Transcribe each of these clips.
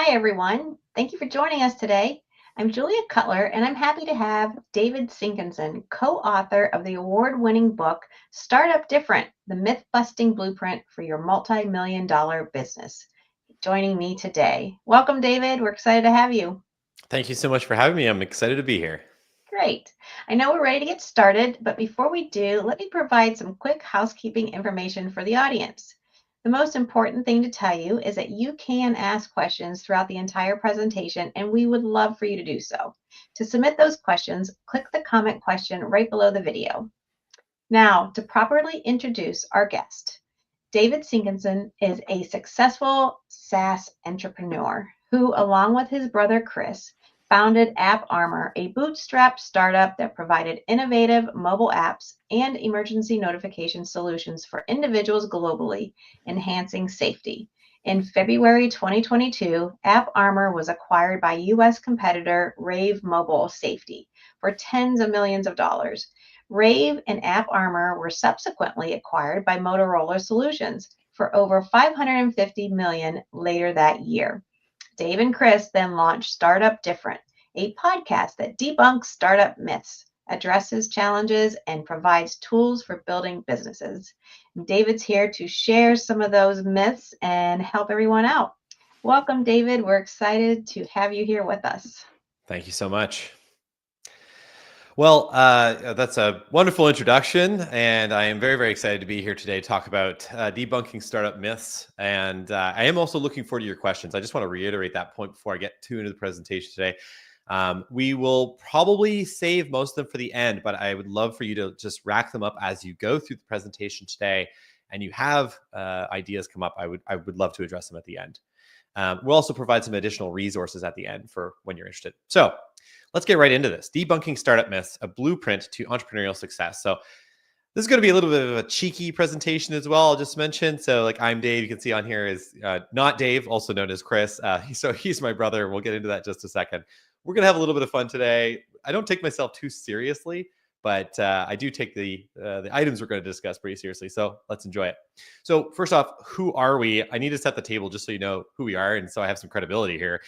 everyone. Thank you for joining us today. I'm Julia Cutler, and I'm happy to have David Sinkinson, co-author of the award-winning book, Startup Different, the myth-busting blueprint for your multi-million dollar business, joining me today. Welcome, David. We're excited to have you. Thank you so much for having me. I'm excited to be here. Great. I know we're ready to get started, but before we do, let me provide some quick housekeeping information for the audience. The most important thing to tell you is that you can ask questions throughout the entire presentation, and we would love for you to do so. To submit those questions, click the comment question right below the video. Now, to properly introduce our guest, David Sinkinson is a successful SaaS entrepreneur who, along with his brother Chris, founded AppArmor, a bootstrap startup that provided innovative mobile apps and emergency notification solutions for individuals globally, enhancing safety. In February 2022, AppArmor was acquired by U.S. competitor Rave Mobile Safety for tens of millions of dollars. Rave and AppArmor were subsequently acquired by Motorola Solutions for over $550 million later that year. Dave and Chris then launched Startup Different, a podcast that debunks startup myths, addresses challenges, and provides tools for building businesses. David's here to share some of those myths and help everyone out. Welcome, David. We're excited to have you here with us. Thank you so much. Well, that's a wonderful introduction, and I am very, very excited to be here today to talk about debunking startup myths. And I am also looking forward to your questions. I just want to reiterate that point before I get too into the presentation today. We will probably save most of them for the end, but I would love for you to just rack them up as you go through the presentation today, and you have ideas come up. I would love to address them at the end. We'll also provide some additional resources at the end for when you're interested. So let's get right into this. Debunking startup myths, a blueprint to entrepreneurial success. So this is going to be a little bit of a cheeky presentation as well, I'll just mention. So like I'm Dave, you can see on here is not Dave, also known as Chris. So he's my brother. We'll get into that in just a second. We're going to have a little bit of fun today. I don't take myself too seriously, but I do take the items we're going to discuss pretty seriously. So let's enjoy it. So first off, who are we? I need to set the table just so you know who we are, and so I have some credibility here.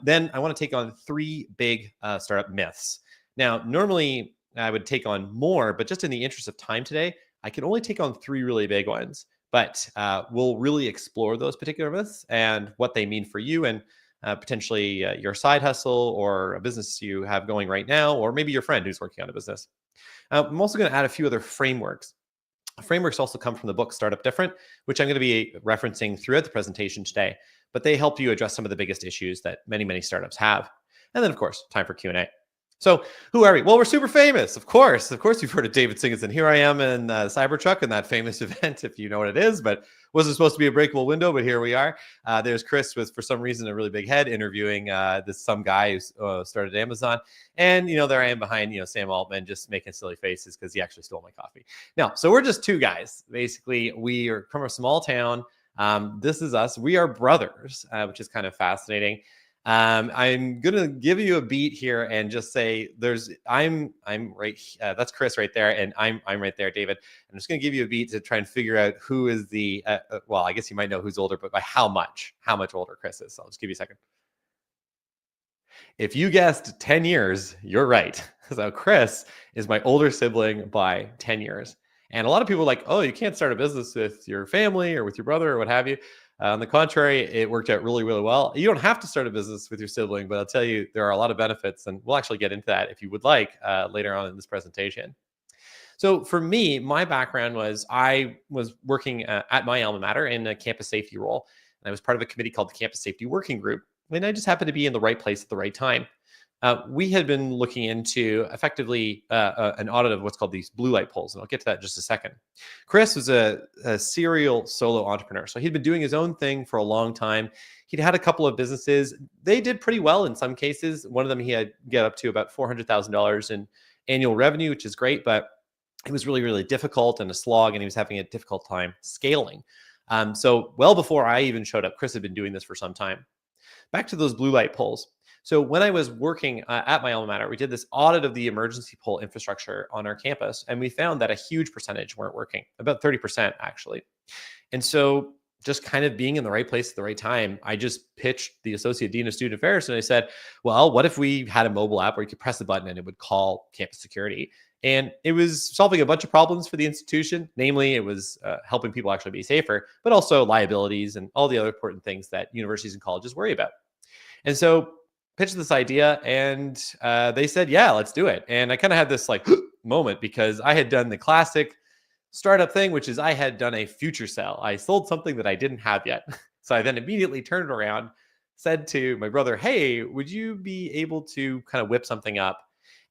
Then I want to take on three big startup myths. Now, normally I would take on more, but just in the interest of time today, I can only take on three really big ones. But we'll really explore those particular myths and what they mean for you and potentially your side hustle or a business you have going right now, or maybe your friend who's working on a business. I'm also going to add a few other frameworks. Frameworks also come from the book Startup Different, which I'm going to be referencing throughout the presentation today, but they help you address some of the biggest issues that many, many startups have. And then, of course, time for Q&A. So who are we? Well, we're super famous. Of course, you've heard of David Sinkinson. Here I am in Cybertruck in that famous event, if you know what it is, but wasn't supposed to be a breakable window, but here we are. There's Chris with, for some reason, a really big head interviewing some guy who started Amazon. And, there I am behind, Sam Altman just making silly faces because he actually stole my coffee. No, so we're just two guys. Basically, we are from a small town. This is us. We are brothers, which is kind of fascinating. I'm gonna give you a beat here and just say I'm right. That's Chris right there, and I'm right there, David. I'm just gonna give you a beat to try and figure out who is the. Well, I guess you might know who's older, but by how much older Chris is. So I'll just give you a second. If you guessed 10 years, you're right. So Chris is my older sibling by 10 years. And a lot of people are like, oh, you can't start a business with your family or with your brother or what have you. On the contrary, it worked out really, really well. You don't have to start a business with your sibling, but I'll tell you, there are a lot of benefits, and we'll actually get into that if you would like later on in this presentation. So for me, my background was I was working at my alma mater in a campus safety role, and I was part of a committee called the Campus Safety Working Group, and I just happened to be in the right place at the right time. We had been looking into effectively an audit of what's called these blue light poles, and I'll get to that in just a second. Chris was a serial solo entrepreneur, so he'd been doing his own thing for a long time. He'd had a couple of businesses. They did pretty well in some cases. One of them he had get up to about $400,000 in annual revenue, which is great, but it was really, really difficult and a slog, and he was having a difficult time scaling. So well before I even showed up, Chris had been doing this for some time. Back to those blue light poles. So when I was working at my alma mater, we did this audit of the emergency pole infrastructure on our campus, and we found that a huge percentage weren't working, about 30% actually. And so just kind of being in the right place at the right time, I just pitched the associate dean of student affairs, and I said, well, what if we had a mobile app where you could press the button and it would call campus security? And it was solving a bunch of problems for the institution. Namely, it was helping people actually be safer, but also liabilities and all the other important things that universities and colleges worry about. And so pitched this idea, and they said, yeah, let's do it. And I kind of had this like moment, because I had done the classic startup thing, which is I had done a future sell. I sold something that I didn't have yet. So I then immediately turned around, said to my brother, hey, would you be able to kind of whip something up?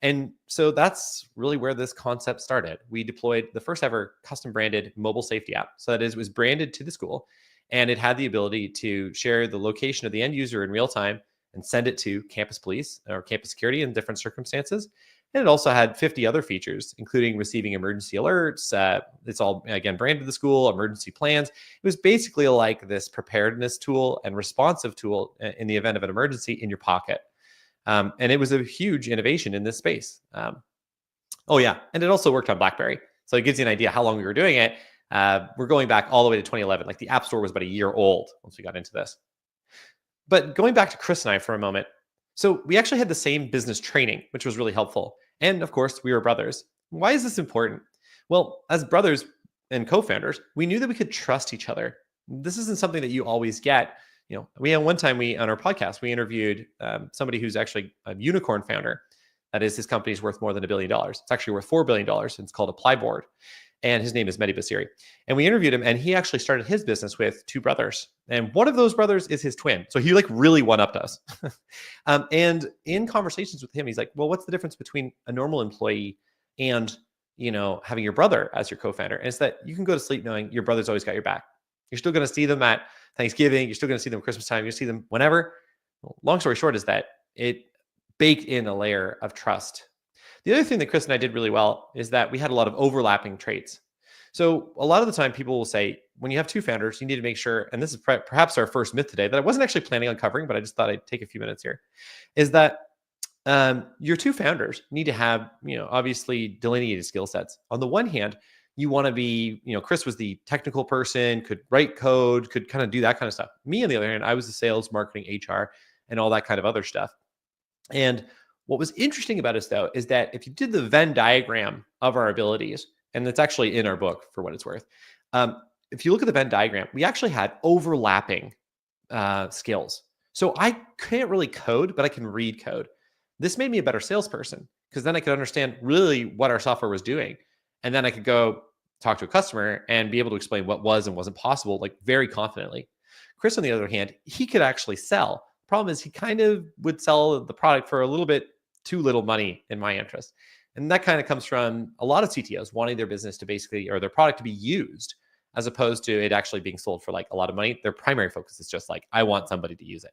And so that's really where this concept started. We deployed the first ever custom branded mobile safety app. So that is, it was branded to the school, and it had the ability to share the location of the end user in real time and send it to campus police or campus security in different circumstances. And it also had 50 other features, including receiving emergency alerts. It's all, again, branded to the school, emergency plans. It was basically like this preparedness tool and responsive tool in the event of an emergency in your pocket. And it was a huge innovation in this space. Oh, yeah. And it also worked on BlackBerry. So it gives you an idea how long we were doing it. We're going back all the way to 2011. Like the App Store was about a year old once we got into this. But going back to Chris and I for a moment, so we actually had the same business training, which was really helpful. And of course, we were brothers. Why is this important? Well, as brothers and co-founders, we knew that we could trust each other. This isn't something that you always get. You know, we had one time on our podcast, we interviewed somebody who's actually a unicorn founder. That is, his company's worth more than $1 billion. It's actually worth $4 billion. And it's called Applyboard. And his name is Mehdi Basiri. And we interviewed him, and he actually started his business with two brothers. And one of those brothers is his twin. So he like really one-upped us. And in conversations with him, he's like, well, what's the difference between a normal employee and, you know, having your brother as your co-founder? And it's that you can go to sleep knowing your brother's always got your back. You're still going to see them at Thanksgiving. You're still going to see them at Christmas time. You see them whenever. Well, long story short is that it baked in a layer of trust. The other thing that Chris and I did really well is that we had a lot of overlapping traits. So a lot of the time people will say, when you have two founders, you need to make sure, and this is perhaps our first myth today that I wasn't actually planning on covering, but I just thought I'd take a few minutes here, is that your two founders need to have, you know, obviously delineated skill sets. On the one hand, you want to be, you know, Chris was the technical person, could write code, could kind of do that kind of stuff. Me, on the other hand, I was the sales, marketing, HR, and all that kind of other stuff. And what was interesting about us, though, is that if you did the Venn diagram of our abilities, and it's actually in our book for what it's worth, if you look at the Venn diagram, we actually had overlapping skills. So I can't really code, but I can read code. This made me a better salesperson, because then I could understand really what our software was doing. And then I could go talk to a customer and be able to explain what was and wasn't possible, like very confidently. Chris, on the other hand, he could actually sell. Problem is, he kind of would sell the product for a little bit too little money in my interest. And that kind of comes from a lot of CTOs wanting their business to basically, or their product to be used, as opposed to it actually being sold for like a lot of money. Their primary focus is just like, I want somebody to use it.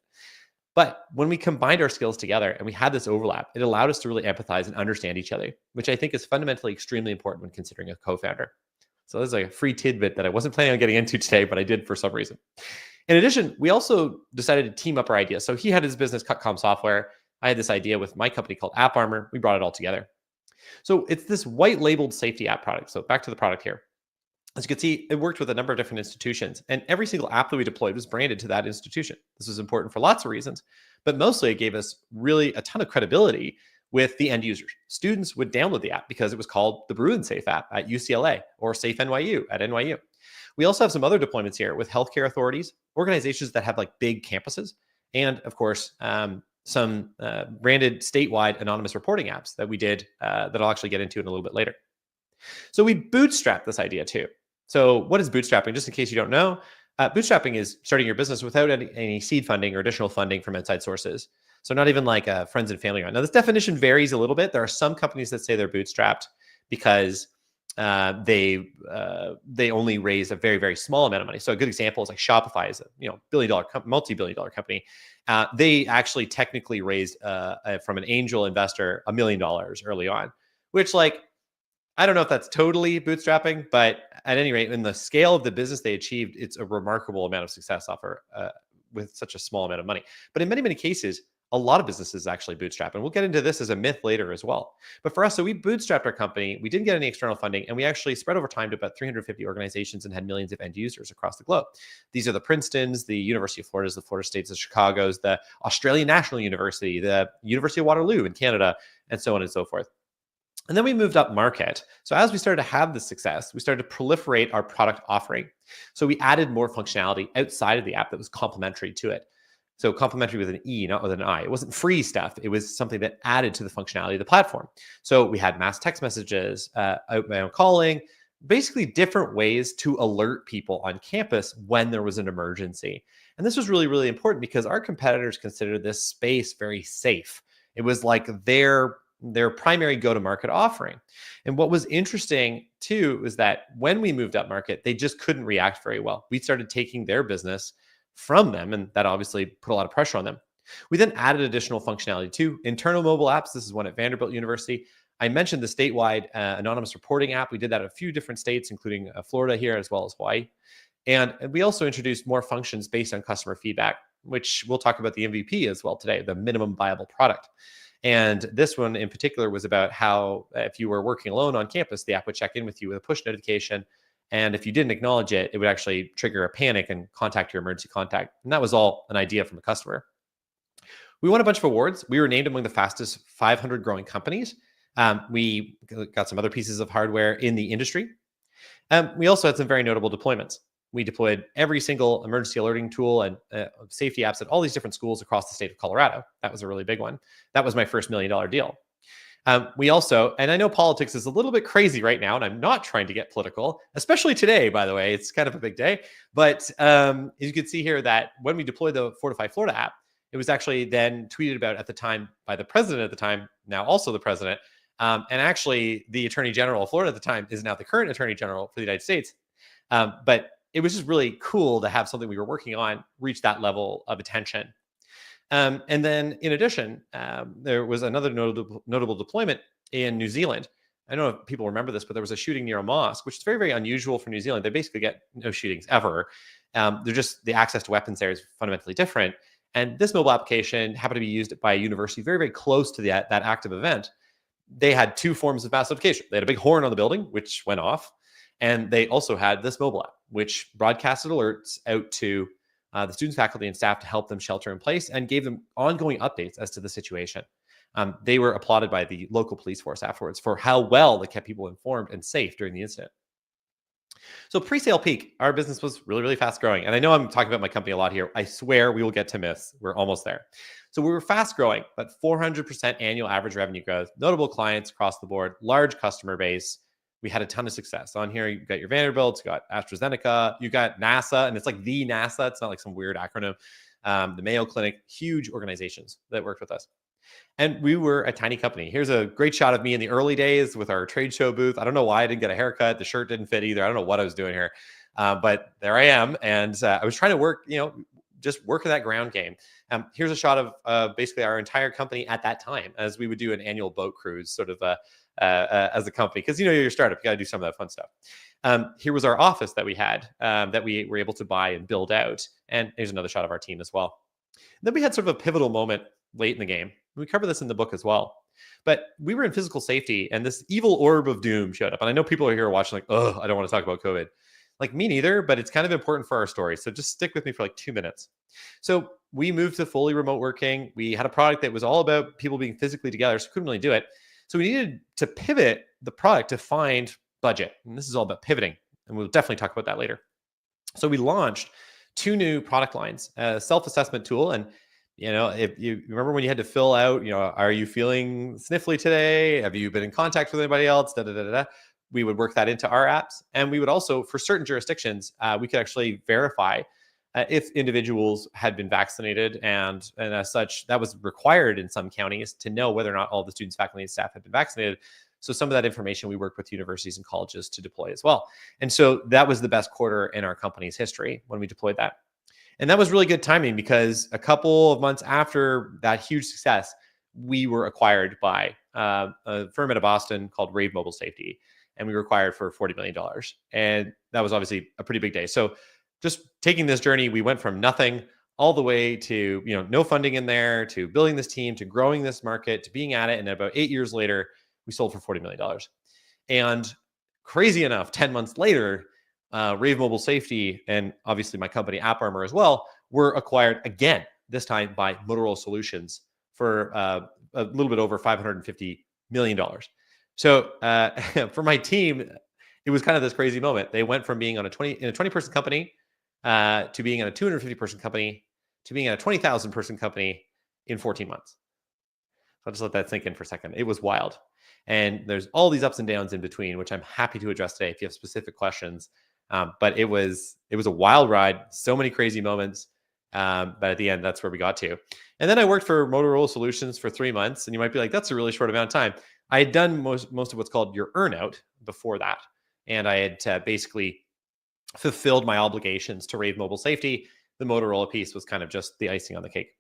But when we combined our skills together and we had this overlap, it allowed us to really empathize and understand each other, which I think is fundamentally extremely important when considering a co-founder. So this is like a free tidbit that I wasn't planning on getting into today, but I did for some reason. In addition, we also decided to team up our ideas. So he had his business, Cutcom Software. I had this idea with my company called App Armor. We brought it all together. So it's this white labeled safety app product. So back to the product here. As you can see, it worked with a number of different institutions, and every single app that we deployed was branded to that institution. This was important for lots of reasons, but mostly it gave us really a ton of credibility with the end users. Students would download the app because it was called the Bruin Safe app at UCLA or Safe NYU at NYU. We also have some other deployments here with healthcare authorities, organizations that have like big campuses, and of course, some branded statewide anonymous reporting apps that we did that I'll actually get into in a little bit later. So we bootstrapped this idea too. So what is bootstrapping? Just in case you don't know, bootstrapping is starting your business without any seed funding or additional funding from outside sources. So not even like friends and family. Now this definition varies a little bit. There are some companies that say they're bootstrapped because they only raise a very, very small amount of money. So a good example is like Shopify is a billion-dollar, multi-billion-dollar company. They actually technically raised from an angel investor $1 million early on, which like, I don't know if that's totally bootstrapping, but at any rate, in the scale of the business they achieved, it's a remarkable amount of success with such a small amount of money. But in many, many cases, A lot of businesses actually bootstrap, and we'll get into this as a myth later as well. But for us, so we bootstrapped our company. We didn't get any external funding, and we actually spread over time to about 350 organizations and had millions of end users across the globe. These are the Princetons, the University of Florida's, the Florida State's, the Chicago's, the Australian National University, the University of Waterloo in Canada, and so on and so forth. And then we moved up market. So as we started to have this success, we started to proliferate our product offering. So we added more functionality outside of the app that was complementary to it. So complementary with an E, not with an I. It wasn't free stuff. It was something that added to the functionality of the platform. So we had mass text messages, outbound calling, basically different ways to alert people on campus when there was an emergency. And this was really, really important because our competitors considered this space very safe. It was like their primary go-to-market offering. And what was interesting too was that when we moved up market, they just couldn't react very well. We started taking their business from them, and that obviously put a lot of pressure on them. We then added additional functionality too. Internal mobile apps. This is one at Vanderbilt University. I mentioned the statewide anonymous reporting app. We did that in a few different states, including Florida here, as well as Hawaii. And we also introduced more functions based on customer feedback, which we'll talk about the MVP as well today, the minimum viable product. And this one in particular was about how if you were working alone on campus, the app would check in with you with a push notification. And if you didn't acknowledge it, it would actually trigger a panic and contact your emergency contact. And that was all an idea from a customer. We won a bunch of awards. We were named among the fastest 500 growing companies. We got some other pieces of hardware in the industry. We also had some very notable deployments. We deployed every single emergency alerting tool and safety apps at all these different schools across the state of Colorado. That was a really big one. That was my first $1 million deal. We also, and I know politics is a little bit crazy right now, and I'm not trying to get political, especially today, by the way. It's kind of a big day. But as you can see here that when we deployed the Fortify Florida app, it was actually then tweeted about at the time by the president at the time, now also the president. And actually, the Attorney General of Florida at the time is now the current Attorney General for the United States. But it was just really cool to have something we were working on reach that level of attention. And then in addition, there was another notable deployment in New Zealand. I don't know if people remember this, but there was a shooting near a mosque, which is very, very unusual for New Zealand. They basically get no shootings ever. They're just, the access to weapons there is fundamentally different. And this mobile application happened to be used by a university very, very close to that active event. They had two forms of mass notification. They had a big horn on the building, which went off. And they also had this mobile app, which broadcasted alerts out to the students, faculty, and staff to help them shelter in place and gave them ongoing updates as to the situation. They were applauded by the local police force afterwards for how well they kept people informed and safe during the incident. So pre-sale peak, our business was really, really fast growing. And I know I'm talking about my company a lot here. I swear we will get to myths. We're almost there. So we were fast growing, but 400% annual average revenue growth, notable clients across the board, large customer base. We had a ton of success. On here, you got your Vanderbilt, you got AstraZeneca, you got NASA, and it's like the NASA. It's not like some weird acronym. The Mayo Clinic, huge organizations that worked with us. And we were a tiny company. Here's a great shot of me in the early days with our trade show booth. I don't know why I didn't get a haircut. The shirt didn't fit either. I don't know what I was doing here. But there I am. And I was trying to work, just work in that ground game. Here's a shot of basically our entire company at that time as we would do an annual boat cruise sort of as a company. Because, you're a startup, you got to do some of that fun stuff. Here was our office that we had that we were able to buy and build out. And here's another shot of our team as well. Then we had sort of a pivotal moment late in the game. We cover this in the book as well. But we were in physical safety and this evil orb of doom showed up. And I know people are here watching like, oh, I don't want to talk about COVID. Like me neither, but it's kind of important for our story. So just stick with me for like 2 minutes. So we moved to fully remote working. We had a product that was all about people being physically together, so couldn't really do it. So we needed to pivot the product to find budget. And this is all about pivoting. And we'll definitely talk about that later. So we launched 2 new product lines, a self-assessment tool. And if you remember when you had to fill out, are you feeling sniffly today? Have you been in contact with anybody else? We would work that into our apps. And we would also, for certain jurisdictions, we could actually verify if individuals had been vaccinated. And as such, that was required in some counties to know whether or not all the students, faculty, and staff had been vaccinated. So some of that information we worked with universities and colleges to deploy as well. And so that was the best quarter in our company's history when we deployed that. And that was really good timing because a couple of months after that huge success, we were acquired by a firm out of Boston called Rave Mobile Safety. And we were acquired for $40 million. And that was obviously a pretty big day. So just taking this journey, we went from nothing all the way to, no funding in there, to building this team, to growing this market, to being at it. And about 8 years later, we sold for $40 million. And crazy enough, 10 months later, Rave Mobile Safety and obviously my company AppArmor as well were acquired again, this time by Motorola Solutions for a little bit over $550 million. So for my team, it was kind of this crazy moment. They went from being on a 20-person company to being in a 250-person company to being in a 20,000-person company in 14 months. So I'll just let that sink in for a second. It was wild. And there's all these ups and downs in between, which I'm happy to address today if you have specific questions. But it was a wild ride, so many crazy moments. But at the end, that's where we got to. And then I worked for Motorola Solutions for 3 months. And you might be like, that's a really short amount of time. I had done most of what's called your earnout before that. And I had basically fulfilled my obligations to Rave Mobile Safety. The Motorola piece was kind of just the icing on the cake.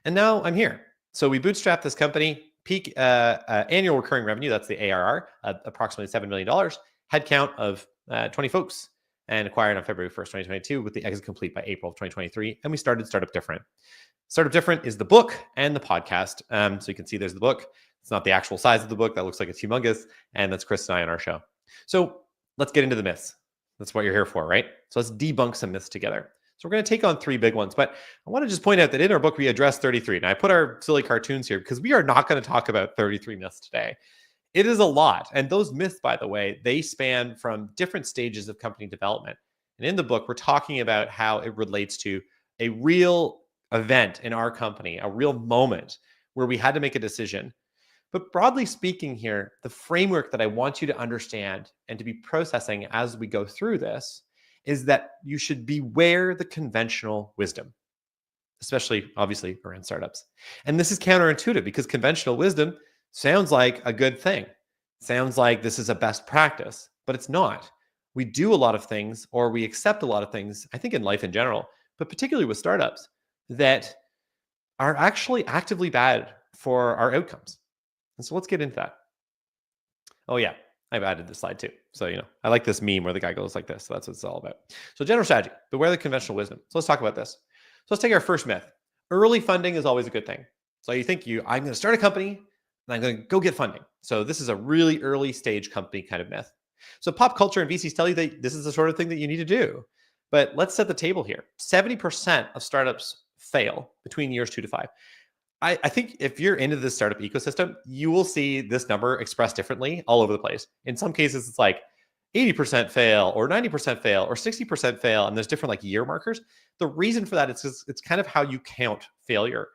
And now I'm here. So we bootstrapped this company, peak annual recurring revenue, that's the ARR, approximately $7 million, headcount of 20 folks, and acquired on February 1st, 2022, with the exit complete by April of 2023. And we started Startup Different. Startup Different is the book and the podcast. So you can see there's the book. It's not the actual size of the book. That looks like it's humongous. And that's Chris and I on our show. So let's get into the myths. That's what you're here for, right? So let's debunk some myths together. So we're going to take on 3 big ones, but I want to just point out that in our book, we address 33. Now I put our silly cartoons here because we are not going to talk about 33 myths today. It is a lot. And those myths, by the way, they span from different stages of company development. And in the book, we're talking about how it relates to a real event in our company, a real moment where we had to make a decision. But broadly speaking here, the framework that I want you to understand and to be processing as we go through this is that you should beware the conventional wisdom, especially obviously around startups. And this is counterintuitive because conventional wisdom sounds like a good thing. Sounds like this is a best practice, but it's not. We do a lot of things, or we accept a lot of things, I think in life in general, but particularly with startups, that are actually actively bad for our outcomes. And so let's get into that. Oh yeah, I've added this slide too. So, I like this meme where the guy goes like this. So that's what it's all about. So general strategy, beware the conventional wisdom. So let's talk about this. So let's take our first myth. Early funding is always a good thing. So you think I'm going to start a company and I'm going to go get funding. So this is a really early stage company kind of myth. So pop culture and VCs tell you that this is the sort of thing that you need to do. But let's set the table here. 70% of startups fail between years 2 to 5. I think if you're into this startup ecosystem, you will see this number expressed differently all over the place. In some cases, it's like 80% fail or 90% fail or 60% fail. And there's different like year markers. The reason for that is it's kind of how you count failure.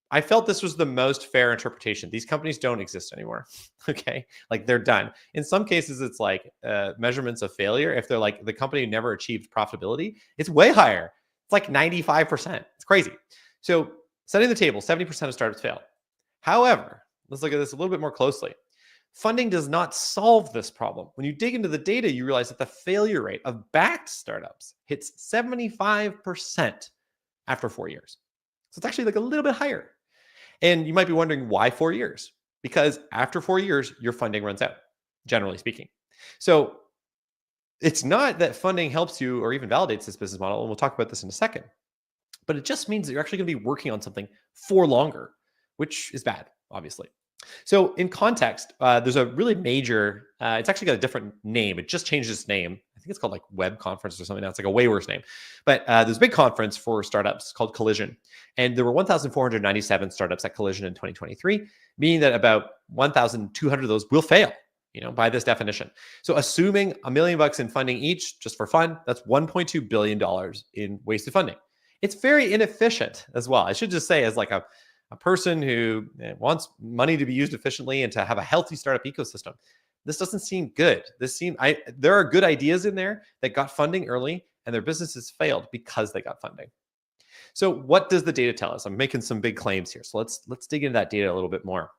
I felt this was the most fair interpretation. These companies don't exist anymore. Okay. Like they're done. In some cases, it's like measurements of failure. If they're like the company never achieved profitability, it's way higher. It's like 95%. It's crazy. So setting the table, 70% of startups fail. However, let's look at this a little bit more closely. Funding does not solve this problem. When you dig into the data, you realize that the failure rate of backed startups hits 75% after 4 years. So it's actually like a little bit higher. And you might be wondering why 4 years? Because after 4 years, your funding runs out, generally speaking. So it's not that funding helps you or even validates this business model. And we'll talk about this in a second. But it just means that you're actually going to be working on something for longer, which is bad, obviously. So in context, there's a really major, it's actually got a different name. It just changed its name. I think it's called like Web Conference or something now. It's like a way worse name. But there's a big conference for startups called Collision. And there were 1,497 startups at Collision in 2023, meaning that about 1,200 of those will fail, by this definition. So assuming $1 million in funding each, just for fun, that's $1.2 billion in wasted funding. It's very inefficient as well. I should just say, as like a person who wants money to be used efficiently and to have a healthy startup ecosystem, this doesn't seem good. There are good ideas in there that got funding early and their businesses failed because they got funding. So what does the data tell us? I'm making some big claims here. So let's dig into that data a little bit more.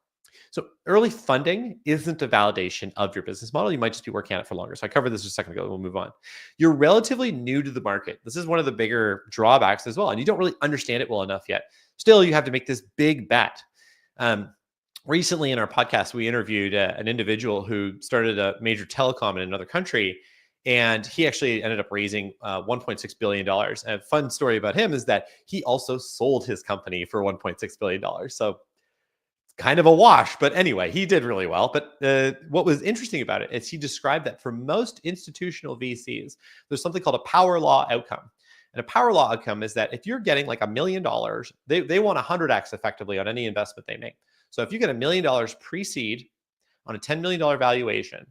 So early funding isn't a validation of your business model. You might just be working on it for longer. So I covered this just a second ago. We'll move on. You're relatively new to the market. This is one of the bigger drawbacks as well. And you don't really understand it well enough yet. Still, you have to make this big bet. Recently in our podcast, we interviewed an individual who started a major telecom in another country And he actually ended up raising $1.6 billion. And a fun story about him is that he also sold his company for $1.6 billion. So kind of a wash, but anyway, he did really well. But what was interesting about it is he described that for most institutional VCs, there's something called a power law outcome. And a power law outcome is that if you're getting like $1 million, they want 100x effectively on any investment they make. So if you get $1 million pre-seed on a $10 million valuation,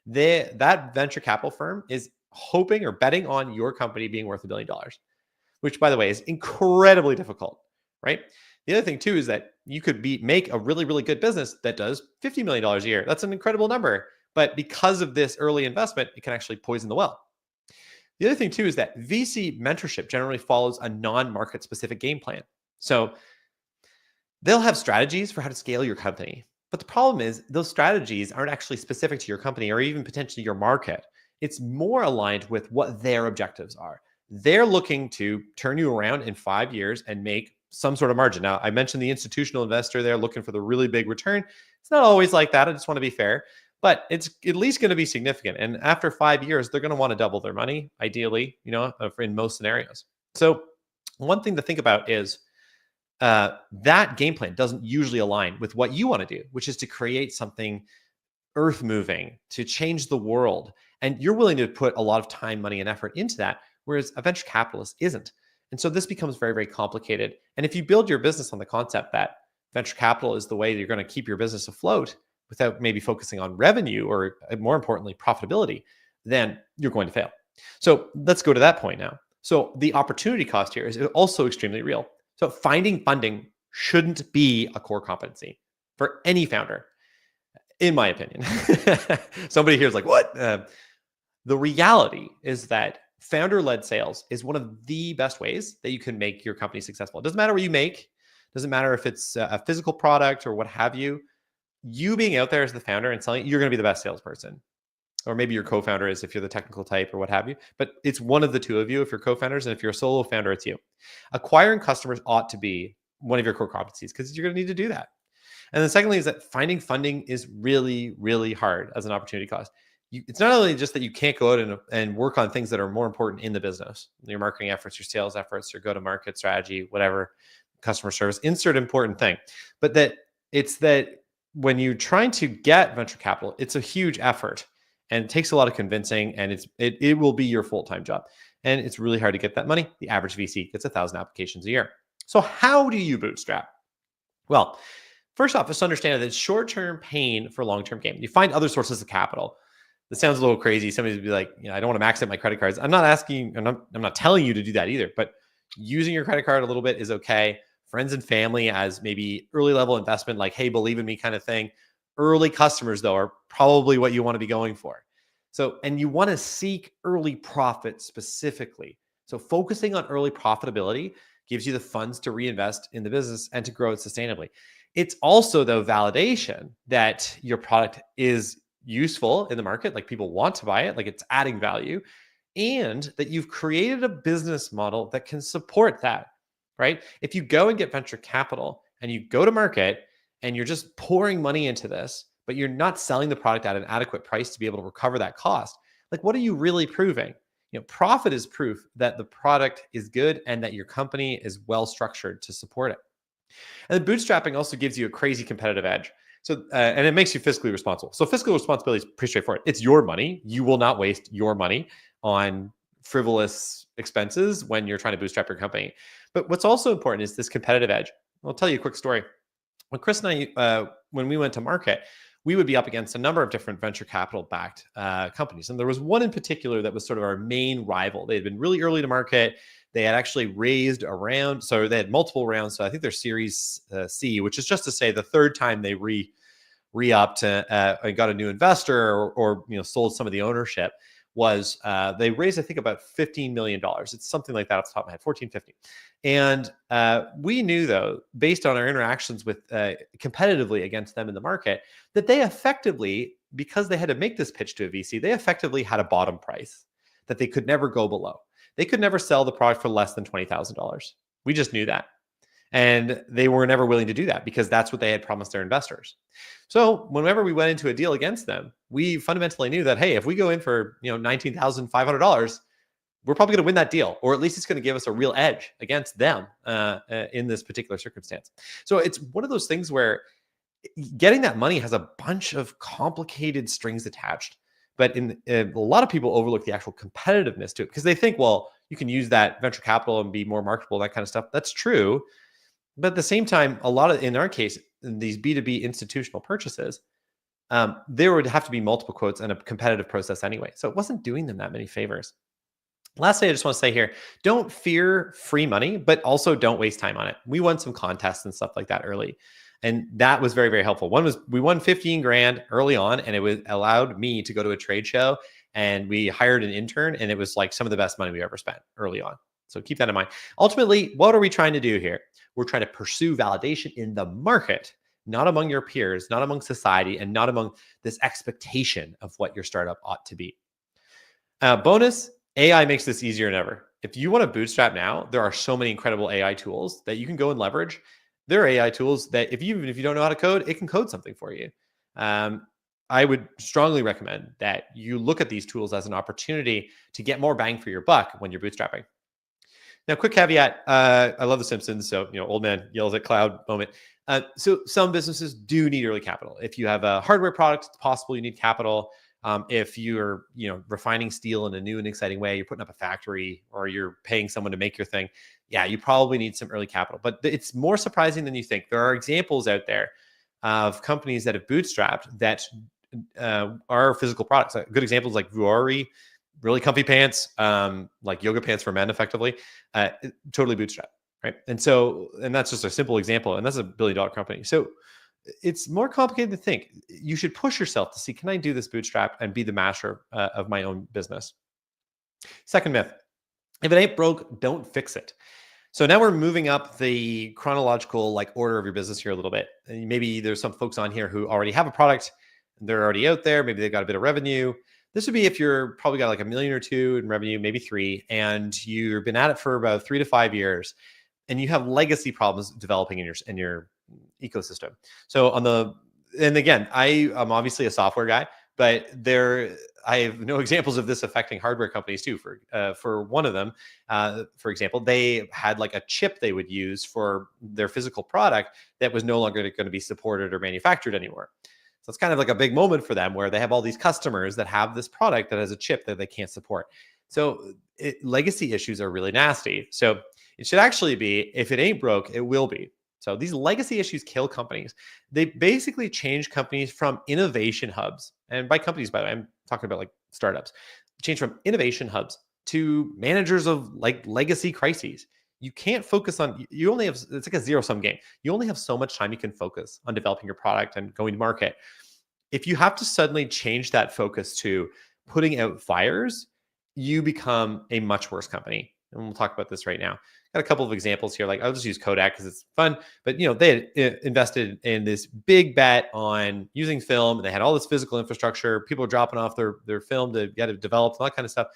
that venture capital firm is hoping or betting on your company being worth $1 billion, which, by the way, is incredibly difficult, right? The other thing too is that you could make a really, really good business that does $50 million a year. That's an incredible number. But because of this early investment, it can actually poison the well. The other thing too is that VC mentorship generally follows a non-market specific game plan. So they'll have strategies for how to scale your company. But the problem is those strategies aren't actually specific to your company or even potentially your market. It's more aligned with what their objectives are. They're looking to turn you around in 5 years and make some sort of margin. Now, I mentioned the institutional investor there looking for the really big return. It's not always like that. I just want to be fair, but it's at least going to be significant. And after 5 years, they're going to want to double their money, ideally, in most scenarios. So one thing to think about is that game plan doesn't usually align with what you want to do, which is to create something earth moving, to change the world. And you're willing to put a lot of time, money, and effort into that, whereas a venture capitalist isn't. And so this becomes very, very complicated. And if you build your business on the concept that venture capital is the way that you're going to keep your business afloat without maybe focusing on revenue or, more importantly, profitability, then you're going to fail. So let's go to that point now. So the opportunity cost here is also extremely real. So finding funding shouldn't be a core competency for any founder, in my opinion. Somebody here is like, what? The reality is that founder-led sales is one of the best ways that you can make your company successful. It doesn't matter what you make. It doesn't matter if it's a physical product or what have you. You being out there as the founder and selling, you're going to be the best salesperson. Or maybe your co-founder is if you're the technical type or what have you. But it's one of the two of you if you're co-founders. And if you're a solo founder, it's you. Acquiring customers ought to be one of your core competencies because you're going to need to do that. And then secondly is that finding funding is really, really hard as an opportunity cost. It's not only just that you can't go out and work on things that are more important in the business, your marketing efforts, your sales efforts, your go-to-market strategy, whatever, customer service, insert important thing, but that it's that when you're trying to get venture capital, it's a huge effort and it takes a lot of convincing, and it will be your full-time job. And it's really hard to get that money. The average VC gets 1,000 applications a year. So how do you bootstrap? Well, first off, just understand that it's short-term pain for long-term gain. You find other sources of capital. This sounds a little crazy. Somebody would be like, I don't want to max out my credit cards. I'm not telling you to do that either, but using your credit card a little bit is okay. Friends and family as maybe early level investment, like, hey, believe in me kind of thing. Early customers, though, are probably what you want to be going for. So, and you want to seek early profit specifically. So focusing on early profitability gives you the funds to reinvest in the business and to grow it sustainably. It's also, though, validation that your product is useful in the market, like people want to buy it, like it's adding value, and that you've created a business model that can support that, right? If you go and get venture capital and you go to market and you're just pouring money into this, but you're not selling the product at an adequate price to be able to recover that cost, like what are you really proving? Profit is proof that the product is good and that your company is well structured to support it. And the bootstrapping also gives you a crazy competitive edge. So, and it makes you fiscally responsible. So fiscal responsibility is pretty straightforward. It's your money. You will not waste your money on frivolous expenses when you're trying to bootstrap your company. But what's also important is this competitive edge. I'll tell you a quick story. When Chris and I, when we went to market, we would be up against a number of different venture capital backed companies. And there was one in particular that was sort of our main rival. They had been really early to market. They had actually raised a round. So they had multiple rounds. So I think they're Series C, which is just to say the third time they re-upped and got a new investor or sold some of the ownership was they raised, I think, about $15 million. It's something like that off the top of my head, 14, 15. And we knew, though, based on our interactions with competitively against them in the market, that they effectively, because they had to make this pitch to a VC, they effectively had a bottom price that they could never go below. They could never sell the product for less than $20,000. We just knew that. And they were never willing to do that because that's what they had promised their investors. So whenever we went into a deal against them, we fundamentally knew that, hey, if we go in for $19,500, we're probably going to win that deal, or at least it's going to give us a real edge against them in this particular circumstance. So it's one of those things where getting that money has a bunch of complicated strings attached. But a lot of people overlook the actual competitiveness to it because they think, well, you can use that venture capital and be more marketable, that kind of stuff. That's true. But at the same time, in our case, in these B2B institutional purchases, there would have to be multiple quotes and a competitive process anyway. So it wasn't doing them that many favors. Lastly, I just want to say here, don't fear free money, but also don't waste time on it. We won some contests and stuff like that early. And that was very, very helpful. One was we won 15 grand early on, and it allowed me to go to a trade show, and we hired an intern, and it was like some of the best money we ever spent early on. So keep that in mind. Ultimately, what are we trying to do here? We're trying to pursue validation in the market, not among your peers, not among society, and not among this expectation of what your startup ought to be. Bonus, AI makes this easier than ever. If you want to bootstrap now, there are so many incredible AI tools that you can go and leverage. There are AI tools that even if you don't know how to code, it can code something for you. I would strongly recommend that you look at these tools as an opportunity to get more bang for your buck when you're bootstrapping. Now, quick caveat, I love The Simpsons, so old man yells at cloud moment. So some businesses do need early capital. If you have a hardware product, it's possible you need capital. If you're refining steel in a new and exciting way, you're putting up a factory or you're paying someone to make your thing, yeah, you probably need some early capital. But it's more surprising than you think. There are examples out there of companies that have bootstrapped that are physical products. Good examples like Vuori, really comfy pants, like yoga pants for men, effectively, totally bootstrapped, right? And that's just a simple example, and that's $1 billion company. So it's more complicated to think. You should push yourself to see, can I do this bootstrap and be the master of my own business? Second myth, if it ain't broke, don't fix it. So now we're moving up the chronological order of your business here a little bit. And maybe there's some folks on here who already have a product, they're already out there, maybe they've got a bit of revenue. This would be if you're probably got like $1 million or $2 million in revenue, maybe 3, and you've been at it for about 3 to 5 years, and you have legacy problems developing in your ecosystem. So and again, I am obviously a software guy, but I have no examples of this affecting hardware companies too. For one of them, for example, they had like a chip they would use for their physical product that was no longer going to be supported or manufactured anymore. So it's kind of like a big moment for them where they have all these customers that have this product that has a chip that they can't support. So legacy issues are really nasty. So it should actually be, if it ain't broke, it will be. So these legacy issues kill companies. They basically change companies from innovation hubs. And by companies, by the way, I'm talking about like startups. Change from innovation hubs to managers of like legacy crises. You can't focus on, you only have, it's like a zero-sum game. You only have so much time you can focus on developing your product and going to market. If you have to suddenly change that focus to putting out fires, you become a much worse company. And we'll talk about this right now. Got a couple of examples here. Like I'll just use Kodak because it's fun, but they had invested in this big bet on using film, and they had all this physical infrastructure. People were dropping off their film to get it developed, all that kind of stuff.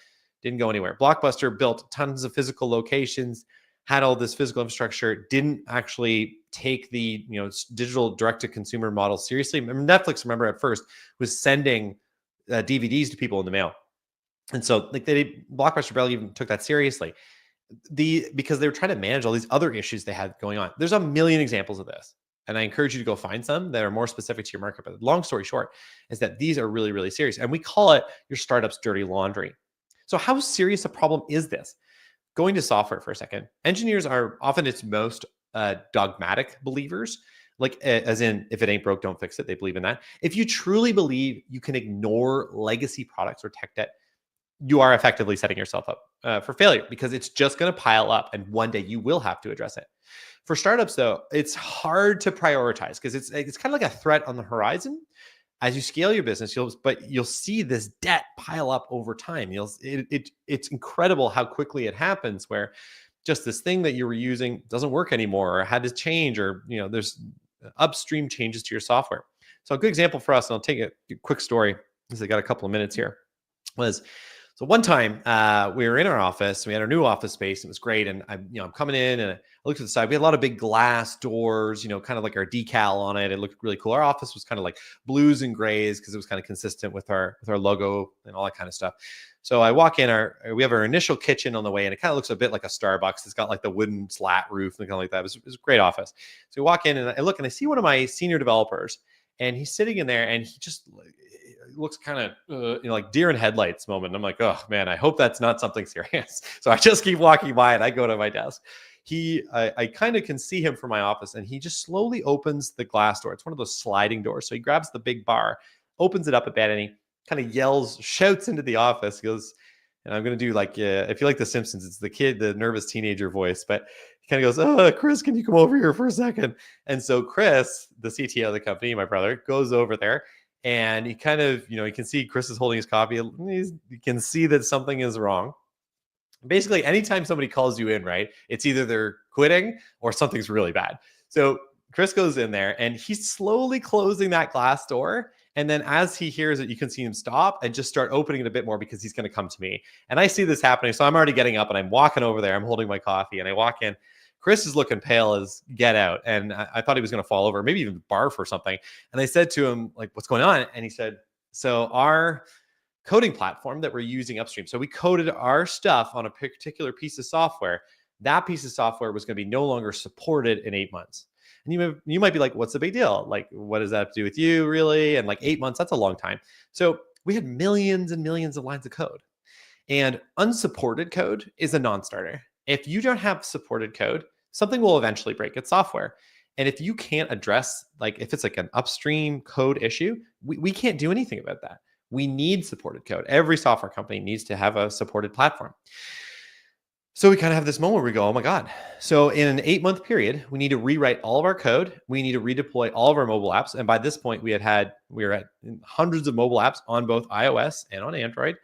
Didn't go anywhere. Blockbuster built tons of physical locations, had all this physical infrastructure, didn't actually take the digital direct-to-consumer model seriously. Netflix, remember, at first was sending DVDs to people in the mail, and so Blockbuster barely even took that seriously. Because they were trying to manage all these other issues they had going on. There's a million examples of this, and I encourage you to go find some that are more specific to your market. But long story short is that these are really, really serious, and we call it your startup's dirty laundry. So how serious a problem is this? Going to software for a second, engineers are often its most dogmatic believers. Like, as in, if it ain't broke, don't fix it. They believe in that. If you truly believe you can ignore legacy products or tech debt, you are effectively setting yourself up for failure, because it's just going to pile up, and one day you will have to address it. For startups, though, it's hard to prioritize because it's kind of like a threat on the horizon. As you scale your business, you'll see this debt pile up over time. It's incredible how quickly it happens, where just this thing that you were using doesn't work anymore, or had to change, or there's upstream changes to your software. So a good example for us, and I'll take a quick story because I got a couple of minutes here, was So one time we were in our office, we had our new office space. It was great. And I'm coming in and I looked to the side. We had a lot of big glass doors, kind of like our decal on it. It looked really cool. Our office was kind of like blues and grays because it was kind of consistent with our logo and all that kind of stuff. So I walk in, we have our initial kitchen on the way, and it kind of looks a bit like a Starbucks. It's got like the wooden slat roof and kind of like that. It was a great office. So we walk in and I look and I see one of my senior developers, and he's sitting in there and he just looks kind of like deer in headlights moment. And I'm like, oh man, I hope that's not something serious. So I just keep walking by and I go to my desk. I kind of can see him from my office, and he just slowly opens the glass door. It's one of those sliding doors. So he grabs the big bar, opens it up a bit, and he kind of yells, shouts into the office. He goes, and I'm going to do like, if you like The Simpsons, it's the nervous teenager voice, but he kind of goes, oh, Chris, can you come over here for a second? And so Chris, the CTO of the company, my brother, goes over there, and he kind of, you can see Chris is holding his coffee. You can see that something is wrong. Basically, anytime somebody calls you in, right, it's either they're quitting or something's really bad. So Chris goes in there and he's slowly closing that glass door. And then as he hears it, you can see him stop and just start opening it a bit more because he's going to come to me. And I see this happening. So I'm already getting up and I'm walking over there. I'm holding my coffee and I walk in. Chris is looking pale as get out. And I thought he was going to fall over, maybe even barf or something. And I said to him, like, what's going on? And he said, so our coding platform that we're using upstream. So we coded our stuff on a particular piece of software. That piece of software was going to be no longer supported in 8 months. And you might be like, what's the big deal? Like, what does that have to do with you, really? And like 8 months, that's a long time. So we had millions and millions of lines of code. And unsupported code is a non-starter. If you don't have supported code, something will eventually break its software. And if you can't address, like if it's like an upstream code issue, we can't do anything about that. We need supported code. Every software company needs to have a supported platform. So we kind of have this moment where we go, oh my God. So in an 8-month period, we need to rewrite all of our code. We need to redeploy all of our mobile apps. And by this point, we were at hundreds of mobile apps on both iOS and on Android.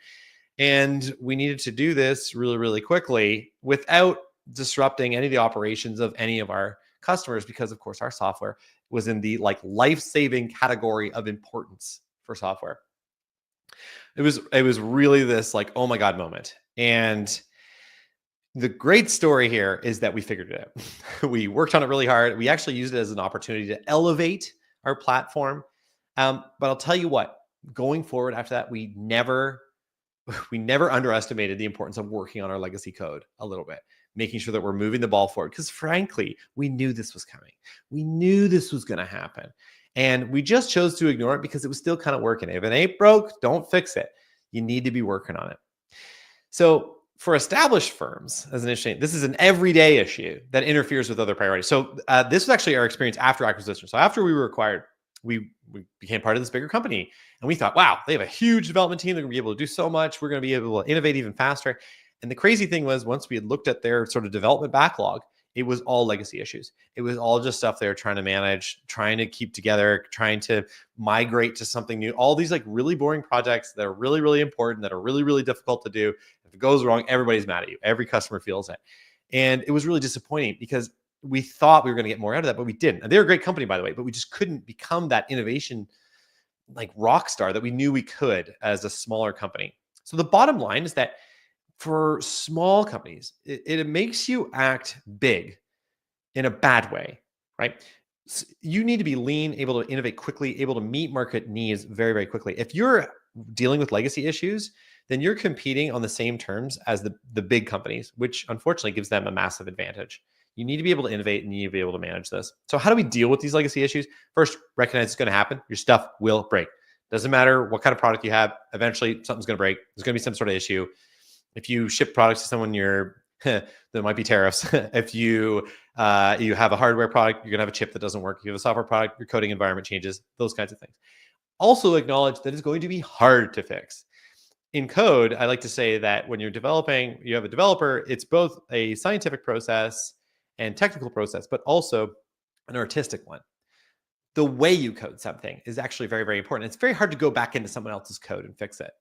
And we needed to do this really, really quickly without disrupting any of the operations of any of our customers, because of course our software was in the like life-saving category of importance for software. It was really this like, oh my God moment. And the great story here is that we figured it out. We worked on it really hard. We actually used it as an opportunity to elevate our platform. But I'll tell you what, going forward after that, we never underestimated the importance of working on our legacy code a little bit, making sure that we're moving the ball forward. Because frankly, we knew this was coming. We knew this was going to happen. And we just chose to ignore it because it was still kind of working. If it ain't broke, don't fix it. You need to be working on it. So for established firms, this is an everyday issue that interferes with other priorities. So this was actually our experience after acquisition. So after we were acquired, we became part of this bigger company. And we thought, wow, they have a huge development team. They're going to be able to do so much. We're going to be able to innovate even faster. And the crazy thing was, once we had looked at their sort of development backlog, it was all legacy issues. It was all just stuff they were trying to manage, trying to keep together, trying to migrate to something new. All these like really boring projects that are really, really important, that are really, really difficult to do. If it goes wrong, everybody's mad at you. Every customer feels it. And it was really disappointing because we thought we were going to get more out of that, but we didn't. And they're a great company, by the way, but we just couldn't become that innovation like rock star that we knew we could as a smaller company. So the bottom line is that for small companies, it makes you act big in a bad way, right? So you need to be lean, able to innovate quickly, able to meet market needs very, very quickly. If you're dealing with legacy issues, then you're competing on the same terms as the big companies, which unfortunately gives them a massive advantage. You need to be able to innovate and you need to be able to manage this. So how do we deal with these legacy issues? First, recognize it's going to happen. Your stuff will break. Doesn't matter what kind of product you have. Eventually, something's going to break. There's going to be some sort of issue. If you ship products to someone, there might be tariffs. If you have a hardware product, you're going to have a chip that doesn't work. If you have a software product, your coding environment changes, those kinds of things. Also acknowledge that it's going to be hard to fix. In code, I like to say that when you're developing, you have a developer, it's both a scientific process and technical process, but also an artistic one. The way you code something is actually very, very important. It's very hard to go back into someone else's code and fix it.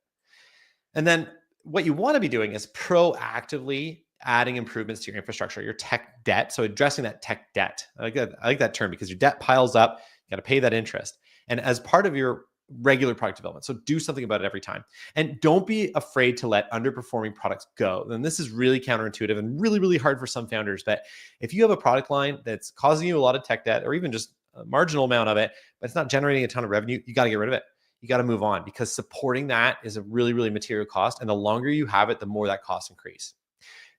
And then what you want to be doing is proactively adding improvements to your infrastructure, your tech debt. So addressing that tech debt. I like that term because your debt piles up. You got to pay that interest. And as part of your regular product development. So do something about it every time. And don't be afraid to let underperforming products go. And this is really counterintuitive and really, really hard for some founders. But if you have a product line that's causing you a lot of tech debt, or even just a marginal amount of it, but it's not generating a ton of revenue, you got to get rid of it. You got to move on, because supporting that is a really, really material cost. And the longer you have it, the more that costs increase.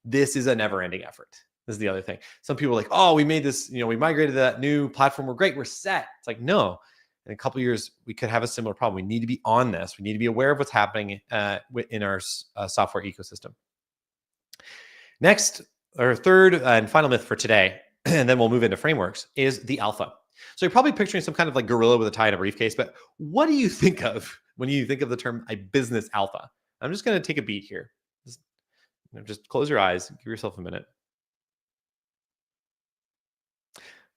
This is a never ending effort. This is the other thing. Some people are like, oh, we made this, we migrated to that new platform. We're great. We're set. It's like, no, in a couple of years, we could have a similar problem. We need to be on this. We need to be aware of what's happening in our software ecosystem. Next, or third and final myth for today, and then we'll move into frameworks, is the alpha. So you're probably picturing some kind of like gorilla with a tie and a briefcase, but what do you think of when you think of the term a business alpha? I'm just going to take a beat here. Just close your eyes, give yourself a minute.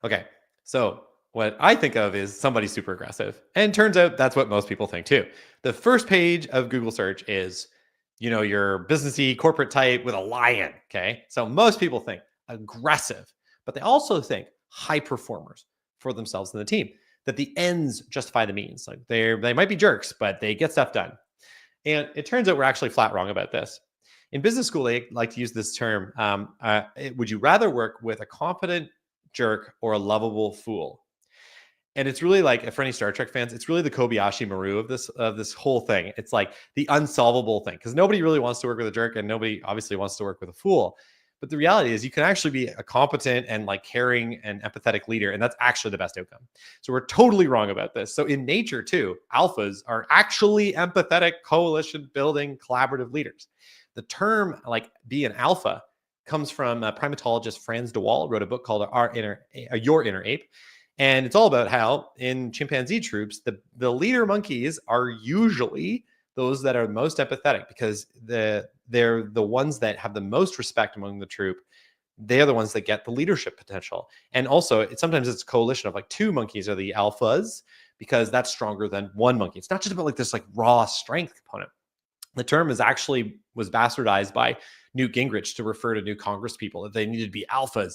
Okay, so what I think of is somebody super aggressive. And turns out that's what most people think too. The first page of Google search is, your businessy corporate type with a lion, okay? So most people think aggressive, but they also think high performers for themselves and the team, that the ends justify the means. Like they might be jerks, but they get stuff done. And it turns out we're actually flat wrong about this. In business school, they like to use this term. Would you rather work with a competent jerk or a lovable fool? And it's really like, for any Star Trek fans, it's really the Kobayashi Maru of this whole thing. It's like the unsolvable thing, because nobody really wants to work with a jerk, and nobody obviously wants to work with a fool. But the reality is you can actually be a competent and like caring and empathetic leader, and that's actually the best outcome. So we're totally wrong about this. So in nature too, alphas are actually empathetic, coalition building, collaborative leaders. The term like be an alpha comes from primatologist Franz de Waal, wrote a book called Your Inner Ape. And it's all about how in chimpanzee troops, the leader monkeys are usually those that are most empathetic, because they're the ones that have the most respect among the troop. They're the ones that get the leadership potential. And also, sometimes it's a coalition of like two monkeys are the alphas, because that's stronger than one monkey. It's not just about like this like raw strength component. The term was bastardized by Newt Gingrich to refer to new Congress people, that they needed to be alphas.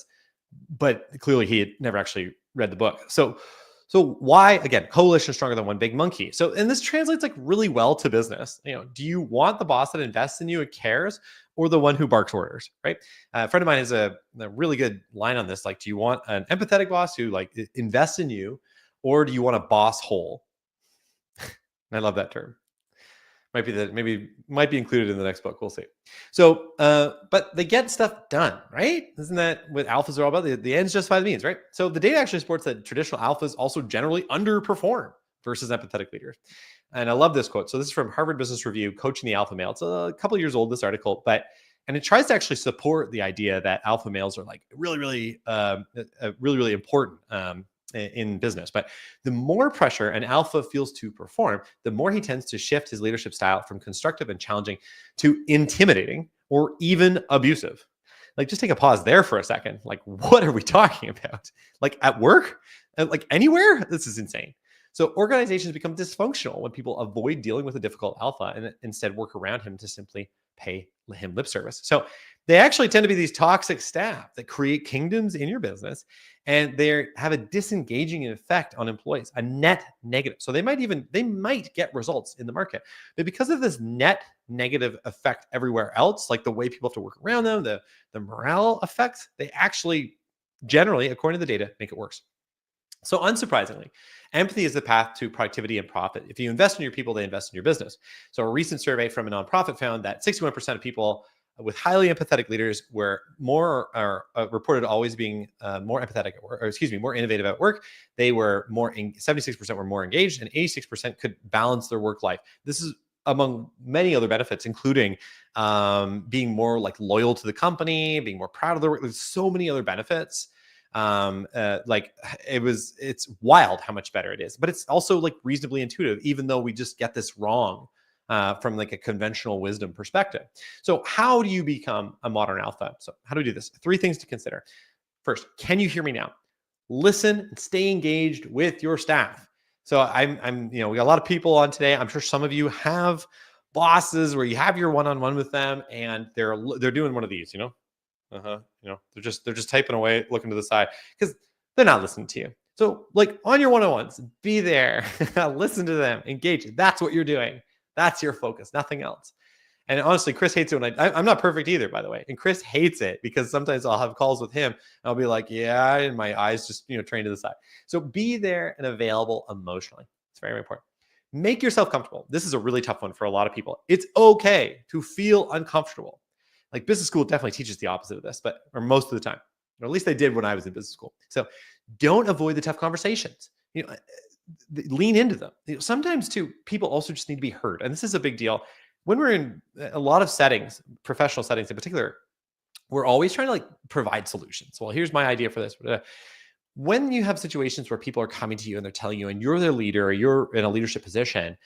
But clearly he had never actually read the book. So why, again, coalition is stronger than one big monkey. So, and this translates like really well to business. Do you want the boss that invests in you and cares, or the one who barks orders, right? A friend of mine has a really good line on this. Like, do you want an empathetic boss who like invests in you, or do you want a boss hole? And I love that term. Might be included in the next book. We'll see. So, but they get stuff done, right? Isn't that what alphas are all about? The ends justify the means, right? So the data actually supports that traditional alphas also generally underperform versus empathetic leaders. And I love this quote. So this is from Harvard Business Review, Coaching the Alpha Male. It's a couple years old, this article, and it tries to actually support the idea that alpha males are like really important in business. But the more pressure an alpha feels to perform, the more he tends to shift his leadership style from constructive and challenging to intimidating or even abusive. Like, just take a pause there for a second. Like, what are we talking about? Like at work? Like anywhere? This is insane. So organizations become dysfunctional when people avoid dealing with a difficult alpha and instead work around him to simply pay him lip service. So they actually tend to be these toxic staff that create kingdoms in your business, and they have a disengaging effect on employees, a net negative. So they might get results in the market, but because of this net negative effect everywhere else, like the way people have to work around them, the morale effect, they actually generally, according to the data, make it worse. So unsurprisingly, empathy is the path to productivity and profit. If you invest in your people, they invest in your business. So a recent survey from a nonprofit found that 61% of people with highly empathetic leaders were reported always being more empathetic, more innovative at work. They were 76% were more engaged, and 86% could balance their work life. This is among many other benefits, including being more like loyal to the company, being more proud of their work. There's so many other benefits. It's wild how much better it is, but it's also like reasonably intuitive, even though we just get this wrong from like a conventional wisdom perspective. So how do you become a modern alpha? So how do we do this? 3 things to consider. First, can you hear me now? Listen and stay engaged with your staff. So we got a lot of people on today. I'm sure some of you have bosses where you have your one-on-one with them, and they're doing one of these, they're just typing away, looking to the side, because they're not listening to you. So like on your one-on-ones, be there, listen to them, engage. That's what you're doing. That's your focus, nothing else. And honestly, Chris hates it when I'm not perfect either, by the way. And Chris hates it because sometimes I'll have calls with him and I'll be like, yeah, and my eyes just, train to the side. So be there and available emotionally. It's very, very important. Make yourself comfortable. This is a really tough one for a lot of people. It's okay to feel uncomfortable. Like business school definitely teaches the opposite of this, or most of the time, or at least they did when I was in business school. So don't avoid the tough conversations. Lean into them. Sometimes too, people also just need to be heard. And this is a big deal. When we're in a lot of settings, professional settings in particular, we're always trying to provide solutions. Well, here's my idea for this. When you have situations where people are coming to you and they're telling you, and you're their leader or you're in a leadership position,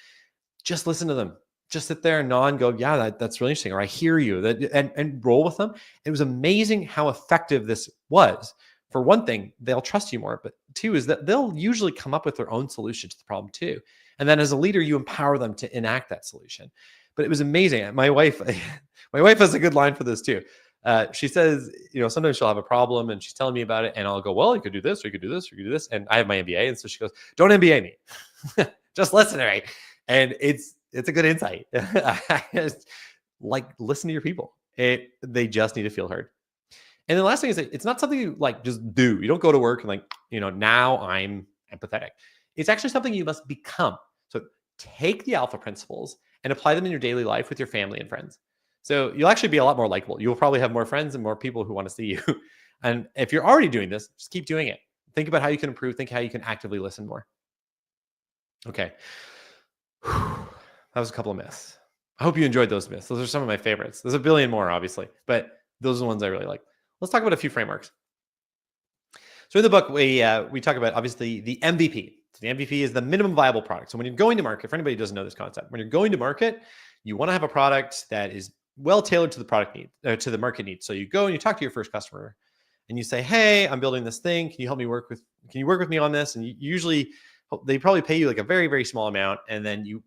just listen to them. Just sit there and nod and go, yeah, that's really interesting. Or I hear you, and roll with them. It was amazing how effective this was. For one thing, they'll trust you more, but two is that they'll usually come up with their own solution to the problem too. And then as a leader, you empower them to enact that solution. But it was amazing. My wife has a good line for this too. She says, sometimes she'll have a problem and she's telling me about it, and I'll go, well, you could do this, or you could do this, or you could do this. And I have my MBA. And so she goes, don't MBA me. Just listen to me. And it's a good insight. Listen to your people. They just need to feel heard. And the last thing is that it's not something you just do. You don't go to work and now I'm empathetic. It's actually something you must become. So take the alpha principles and apply them in your daily life with your family and friends. So you'll actually be a lot more likable. You'll probably have more friends and more people who want to see you. And if you're already doing this, just keep doing it. Think about how you can improve. Think how you can actively listen more. Okay. That was a couple of myths. I hope you enjoyed those myths. Those are some of my favorites. There's a billion more, obviously, but those are the ones I really like. Let's talk about a few frameworks. So in the book, we talk about, obviously, the MVP. So the MVP is the minimum viable product. So when you're going to market, for anybody who doesn't know this concept, when you're going to market, you want to have a product that is well tailored to the product need, to the market needs. So you go and you talk to your first customer and you say, hey, I'm building this thing. Can you work with me on this? And usually they probably pay you a very, very small amount. And then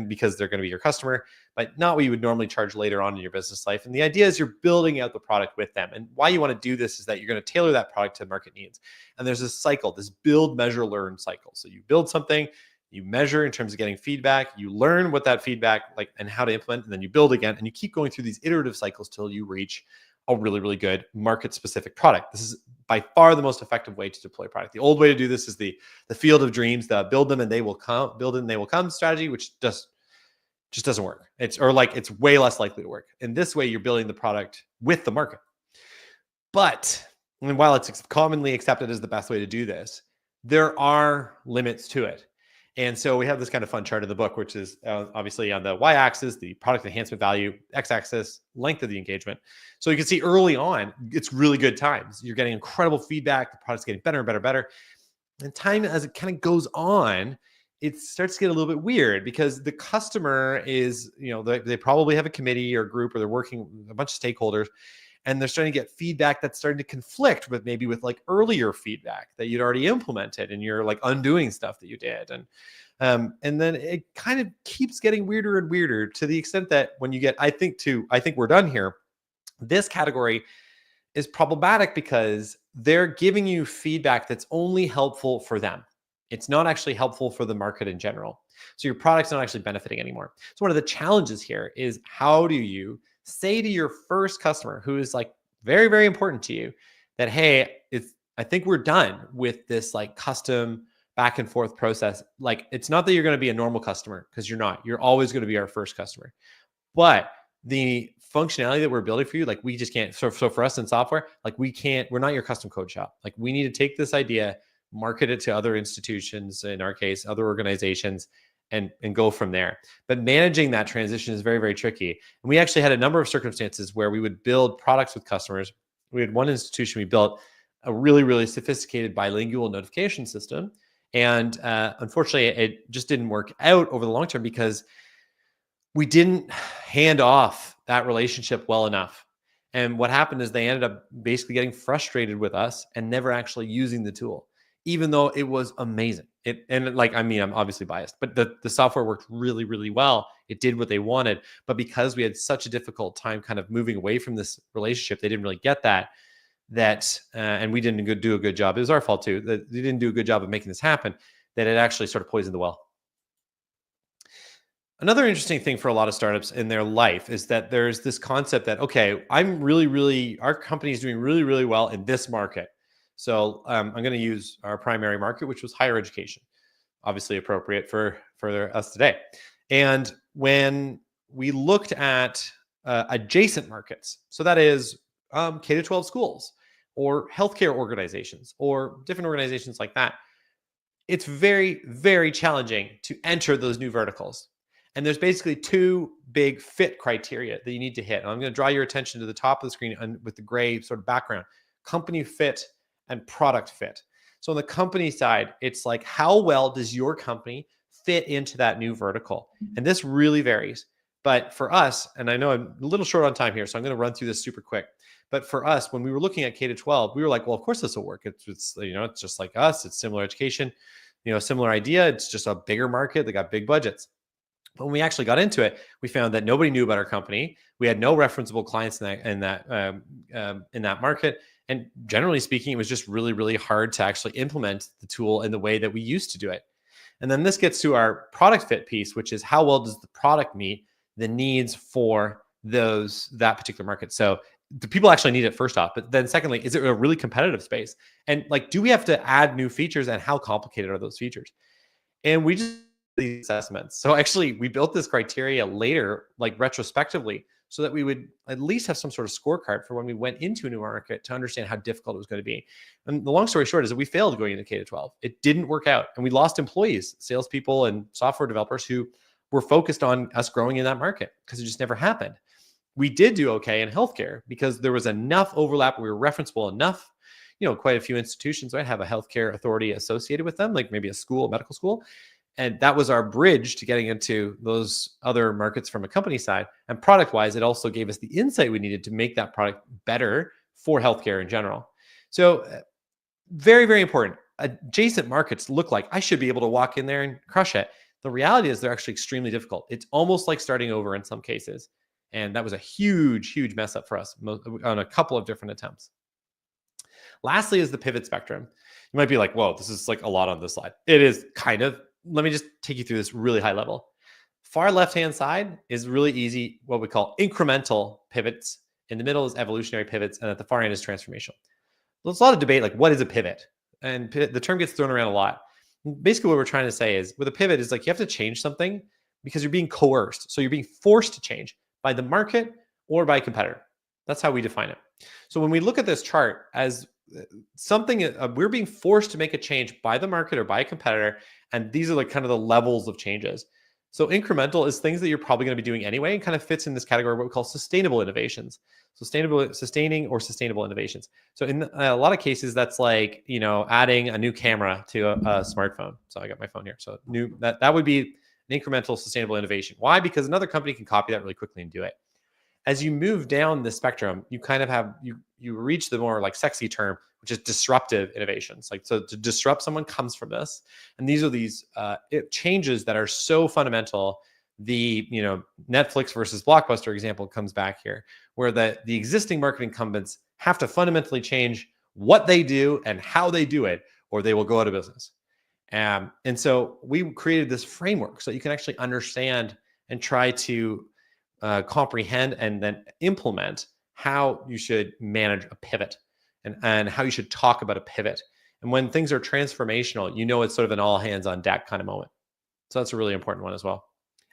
because they're going to be your customer, but not what you would normally charge later on in your business life. And the idea is you're building out the product with them. And why you want to do this is that you're going to tailor that product to market needs. And there's this cycle, this build, measure, learn cycle. So you build something, you measure in terms of getting feedback, you learn what that feedback and how to implement, and then you build again, and you keep going through these iterative cycles till you reach a really, really good market-specific product. This is by far the most effective way to deploy product. The old way to do this is the field of dreams, the build them and they will come, build and they will come strategy, which just doesn't work. It's way less likely to work. And this way, you're building the product with the market. But while it's commonly accepted as the best way to do this, there are limits to it. And so we have this kind of fun chart in the book, which is obviously on the y-axis, the product enhancement value, x-axis, length of the engagement. So you can see early on, it's really good times. You're getting incredible feedback. The product's getting better and better and better. And time, as it kind of goes on, it starts to get a little bit weird because the customer is, they probably have a committee or group, or they're working with a bunch of stakeholders, and they're starting to get feedback that's starting to conflict with earlier feedback that you'd already implemented, and you're undoing stuff that you did. And then it kind of keeps getting weirder and weirder to the extent that when you get, I think we're done here. This category is problematic because they're giving you feedback that's only helpful for them. It's not actually helpful for the market in general. So your product's not actually benefiting anymore. So one of the challenges here is, how do you say to your first customer, who is very, very important to you, that, hey, I think we're done with this custom back and forth process. It's not that you're going to be a normal customer, because you're not. You're always going to be our first customer. But the functionality that we're building for you, we just can't. So for us in software, we're not your custom code shop. We need to take this idea, market it to other institutions, in our case, other organizations, and go from there. But managing that transition is very, very tricky. And we actually had a number of circumstances where we would build products with customers. We had one institution, we built a really, really sophisticated bilingual notification system. And unfortunately, it just didn't work out over the long term because we didn't hand off that relationship well enough. And what happened is they ended up basically getting frustrated with us and never actually using the tool, even though it was amazing. I'm obviously biased, but the software worked really, really well. It did what they wanted. But because we had such a difficult time kind of moving away from this relationship, they didn't really get that. that, and we didn't do a good job. It was our fault too, that we didn't do a good job of making this happen, that it actually sort of poisoned the well. Another interesting thing for a lot of startups in their life is that there's this concept that, okay, our company is doing really, really well in this market. So I'm going to use our primary market, which was higher education, obviously appropriate for us today. And when we looked at adjacent markets, so that is K to 12 schools or healthcare organizations or different organizations like that, it's very, very challenging to enter those new verticals. And there's basically two big fit criteria that you need to hit. And I'm going to draw your attention to the top of the screen and with the gray sort of background: company fit and product fit. So on the company side, it's like, how well does your company fit into that new vertical? And this really varies. But for us, and I know I'm a little short on time here, so I'm going to run through this super quick. But for us, when we were looking at K to 12, we were like, well, of course this will work. It's it's just like us. It's similar education, similar idea. It's just a bigger market. They got big budgets. But when we actually got into it, we found that nobody knew about our company. We had no referenceable clients in that market, and generally speaking, it was just really, really hard to actually implement the tool in the way that we used to do it. And then this gets to our product fit piece, which is how well does the product meet the needs for that particular market? So do people actually need it, first off? But then secondly, is it a really competitive space? And like, do we have to add new features, and how complicated are those features? And we just these assessments. So actually, we built this criteria later, like retrospectively, so that we would at least have some sort of scorecard for when we went into a new market to understand how difficult it was going to be. And the long story short is that we failed going into K to 12. It didn't work out, and we lost employees, salespeople, and software developers who were focused on us growing in that market because it just never happened. We did do okay in healthcare because there was enough overlap. We were referenceable enough. Quite a few institutions might have a healthcare authority associated with them, like maybe a school, a medical school. And that was our bridge to getting into those other markets from a company side. And product-wise, it also gave us the insight we needed to make that product better for healthcare in general. So very, very important. Adjacent markets look like I should be able to walk in there and crush it. The reality is they're actually extremely difficult. It's almost like starting over in some cases. And that was a huge, huge mess up for us on a couple of different attempts. Lastly is the pivot spectrum. You might be like, whoa, this is like a lot on this slide. It is kind of. Let me just take you through this really high level. Far left-hand side is really easy, what we call incremental pivots. In the middle is evolutionary pivots, and at the far end is transformational. There's a lot of debate, like, what is a pivot? And the term gets thrown around a lot. Basically, what we're trying to say is, with a pivot is like you have to change something because you're being coerced. So you're being forced to change by the market or by a competitor. That's how we define it. So when we look at this chart as something, we're being forced to make a change by the market or by a competitor, and these are like kind of the levels of changes. So incremental is things that you're probably going to be doing anyway, and kind of fits in this category of what we call sustainable innovations. Sustaining or sustainable innovations. So in a lot of cases, that's like adding a new camera to a smartphone. So I got my phone here. So that would be an incremental sustainable innovation. Why? Because another company can copy that really quickly and do it. As you move down the spectrum, you kind of have you reach the more like sexy term, which is disruptive innovations. Like, so to disrupt someone comes from this, and these are these changes that are so fundamental. The Netflix versus Blockbuster example comes back here, where the existing market incumbents have to fundamentally change what they do and how they do it, or they will go out of business. And so we created this framework so you can actually understand and try to comprehend and then implement how you should manage a pivot and how you should talk about a pivot. And when things are transformational, it's sort of an all hands on deck kind of moment. So that's a really important one as well.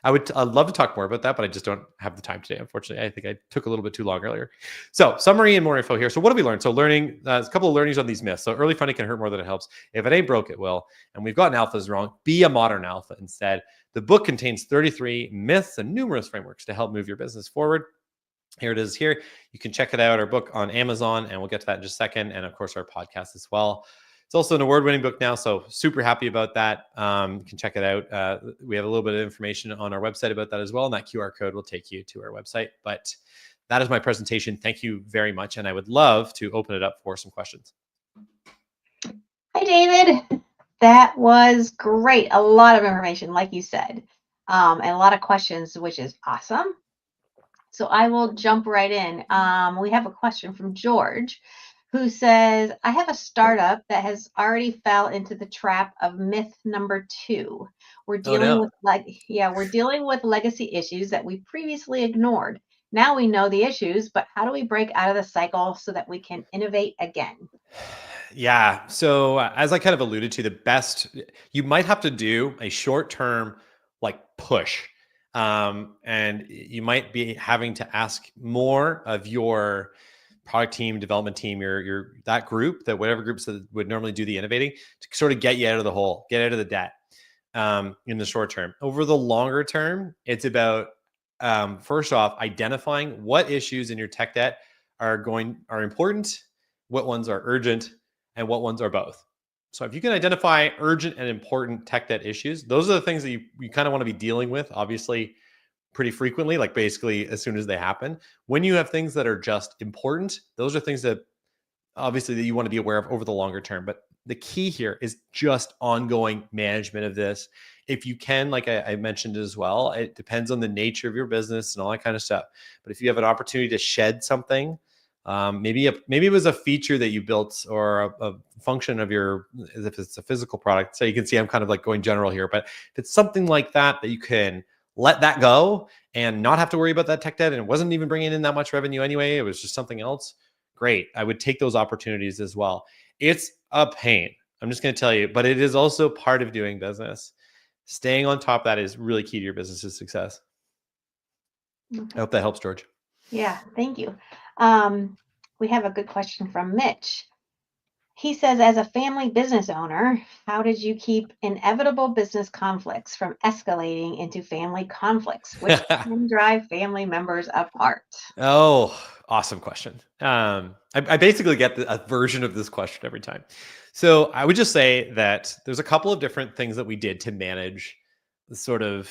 I'd love to talk more about that, but I just don't have the time today. Unfortunately, I think I took a little bit too long earlier. So summary and more info here. So what have we learned? So learning, a couple of learnings on these myths. So early funding can hurt more than it helps. If it ain't broke, it will. And we've gotten alphas wrong. Be a modern alpha instead. The book contains 33 myths and numerous frameworks to help move your business forward. Here it is here. You can check it out, our book on Amazon, and we'll get to that in just a second. And of course, our podcast as well. It's also an award-winning book now, so super happy about that. You can check it out. We have a little bit of information on our website about that as well, and that QR code will take you to our website. But that is my presentation. Thank you very much, and I would love to open it up for some questions. Hi, David. That was great. A lot of information, like you said, and a lot of questions, which is awesome. So I will jump right in. We have a question from George, who says, I have a startup that has already fell into the trap of myth number 2. We're Oh dealing no. with we're dealing with legacy issues that we previously ignored. Now we know the issues, but how do we break out of the cycle so that we can innovate again? Yeah. So as I kind of alluded to, the best you might have to do a short term like push. And you might be having to ask more of your product team, development team, your that group, that whatever groups that would normally do the innovating to sort of get you out of the hole, get out of the debt in the short term. Over the longer term, it's about first off identifying what issues in your tech debt are important, what ones are urgent, and what ones are both. So if you can identify urgent and important tech debt issues, those are the things that you kind of want to be dealing with, obviously, pretty frequently, like basically as soon as they happen. When you have things that are just important, those are things that obviously that you want to be aware of over the longer term. But the key here is just ongoing management of this. If you can, like I mentioned as well, it depends on the nature of your business and all that kind of stuff. But if you have an opportunity to shed something, maybe it was a feature that you built or a function of your, if it's a physical product. So you can see I'm kind of like going general here, but if it's something like that you can let that go and not have to worry about that tech debt, and it wasn't even bringing in that much revenue anyway, it was just something else. Great. I would take those opportunities as well. It's a pain. I'm just going to tell you, but it is also part of doing business. Staying on top of that is really key to your business's success. Okay. I hope that helps, George. Yeah, thank you. We have a good question from Mitch. He says, as a family business owner, how did you keep inevitable business conflicts from escalating into family conflicts, which can drive family members apart? Oh, awesome question. I basically get a version of this question every time. So I would just say that there's a couple of different things that we did to manage the sort of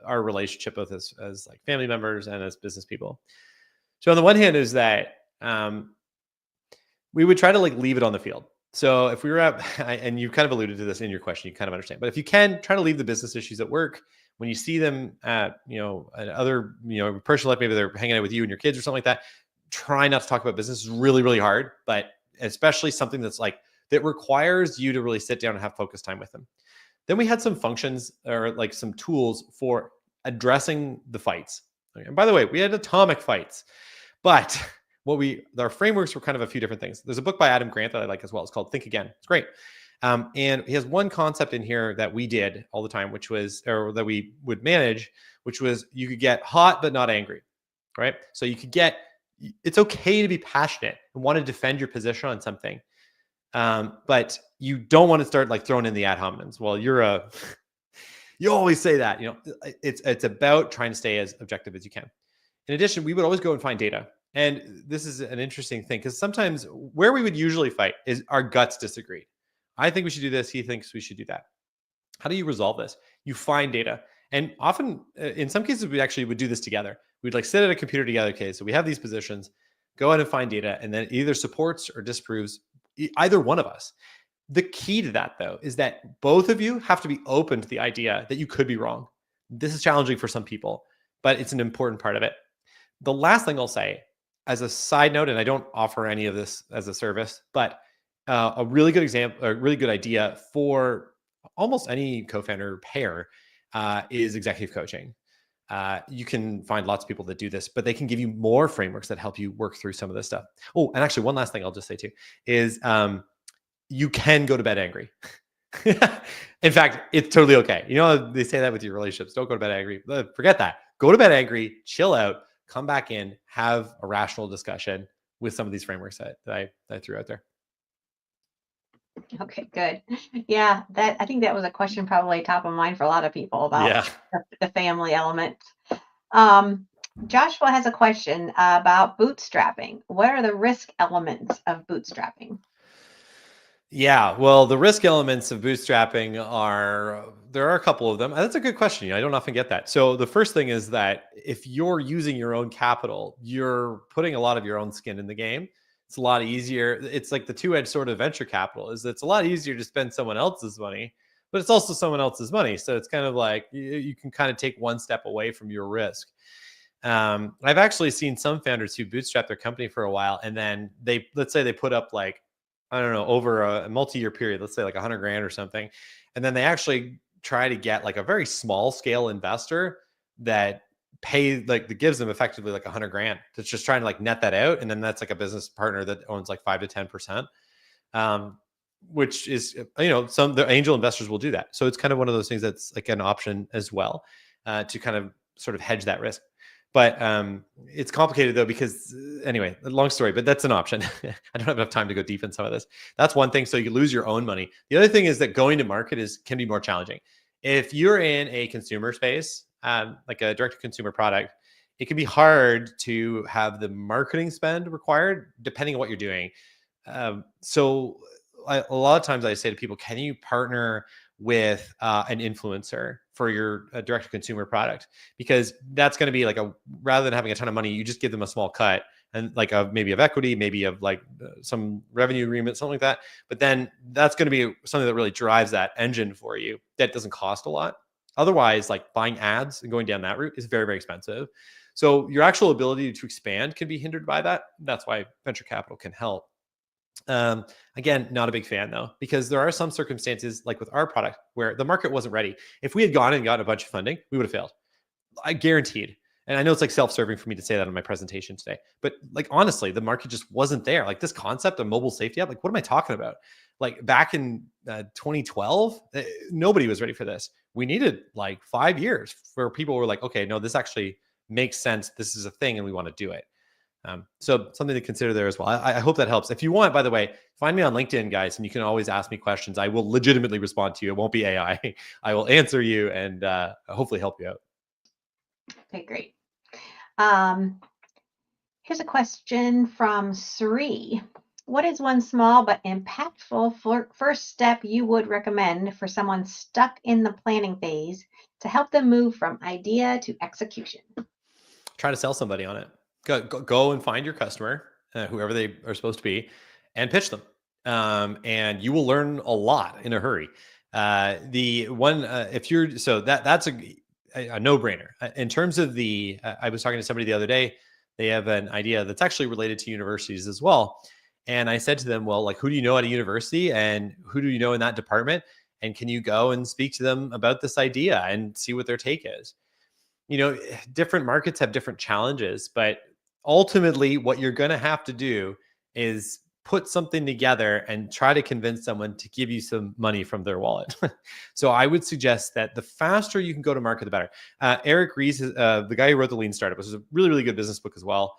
our relationship with as like family members and as business people. So on the one hand is that we would try to like leave it on the field. So if we were at, and you kind of alluded to this in your question, you kind of understand, but if you can try to leave the business issues at work, when you see them at, at other, personal life, maybe they're hanging out with you and your kids or something like that, try not to talk about business. Is really, really hard, but especially something that's like, that requires you to really sit down and have focus time with them. Then we had some functions or like some tools for addressing the fights. Okay. And by the way, we had atomic fights, but our frameworks were kind of a few different things. There's a book by Adam Grant that I like as well. It's called Think Again. It's great. And he has one concept in here that we did all the time, which was, or that we would manage, which was you could get hot, but not angry, right? So it's okay to be passionate and want to defend your position on something. But you don't want to start like throwing in the ad hominems. Well, you always say that, it's about trying to stay as objective as you can. In addition, we would always go and find data. And this is an interesting thing because sometimes where we would usually fight is our guts disagreed. I think we should do this. He thinks we should do that. How do you resolve this? You find data. And often, in some cases, we actually would do this together. We'd like sit at a computer together. Okay, so we have these positions, go out and find data, and then it either supports or disproves either one of us. The key to that, though, is that both of you have to be open to the idea that you could be wrong. This is challenging for some people, but it's an important part of it. The last thing I'll say as a side note, and I don't offer any of this as a service, but a really good example, a really good idea for almost any co-founder pair is executive coaching. You can find lots of people that do this, but they can give you more frameworks that help you work through some of this stuff. Oh, and actually one last thing I'll just say too is you can go to bed angry. In fact, it's totally okay. They say that with your relationships. Don't go to bed angry. Forget that. Go to bed angry, chill out, come back in, have a rational discussion with some of these frameworks that I threw out there. Okay, good. Yeah, I think that was a question probably top of mind for a lot of people about the family element. Joshua has a question about bootstrapping. What are the risk elements of bootstrapping? Yeah, well, the risk elements of bootstrapping there are a couple of them. That's a good question. I don't often get that. So the first thing is that if you're using your own capital, you're putting a lot of your own skin in the game. It's a lot easier. It's like the two-edged sword of venture capital is it's a lot easier to spend someone else's money, but it's also someone else's money. So it's kind of like you can kind of take one step away from your risk. I've actually seen some founders who bootstrap their company for a while, and then let's say they put up like, I don't know, over a multi-year period, let's say like 100 grand or something. And then they actually try to get like a very small scale investor that that gives them effectively like 100 grand. That's just trying to like net that out. And then that's like a business partner that owns like 5 to 10%. Which is, the angel investors will do that. So it's kind of one of those things that's like an option as well, to kind of sort of hedge that risk. But it's complicated though, because anyway, long story, but that's an option. I don't have enough time to go deep in some of this. That's one thing. So you lose your own money. The other thing is that going to market can be more challenging. If you're in a consumer space, like a direct to consumer product, it can be hard to have the marketing spend required depending on what you're doing. So a lot of times I say to people, can you partner with an influencer for your direct to consumer product? Because that's going to be like rather than having a ton of money, you just give them a small cut and like maybe of equity, maybe of like some revenue agreement, something like that. But then that's going to be something that really drives that engine for you. That doesn't cost a lot. Otherwise, like buying ads and going down that route is very, very expensive. So your actual ability to expand can be hindered by that. That's why venture capital can help. Again, not a big fan though, because there are some circumstances like with our product where the market wasn't ready. If we had gone and gotten a bunch of funding, we would have failed. I guaranteed. And I know it's like self-serving for me to say that in my presentation today, but like, honestly, the market just wasn't there. Like this concept of mobile safety app, like, what am I talking about? Like back in 2012, nobody was ready for this. We needed like 5 years where people were like, okay, no, this actually makes sense. This is a thing and we want to do it. So something to consider there as well. I hope that helps. If you want, by the way, find me on LinkedIn, guys, and you can always ask me questions. I will legitimately respond to you. It won't be AI. I will answer you and hopefully help you out. Okay, great. Here's a question from Sri. What is one small but impactful first step you would recommend for someone stuck in the planning phase to help them move from idea to execution? Try to sell somebody on it. Go and find your customer, whoever they are supposed to be, and pitch them. And you will learn a lot in a hurry. If you're, so that's a no-brainer. In terms of I was talking to somebody the other day. They have an idea that's actually related to universities as well. And I said to them, well, like, who do you know at a university and who do you know in that department? And can you go and speak to them about this idea and see what their take is? Different markets have different challenges, but ultimately what you're going to have to do is put something together and try to convince someone to give you some money from their wallet. So I would suggest that the faster you can go to market, the better. Eric Ries, the guy who wrote the Lean Startup, which is a really, really good business book as well.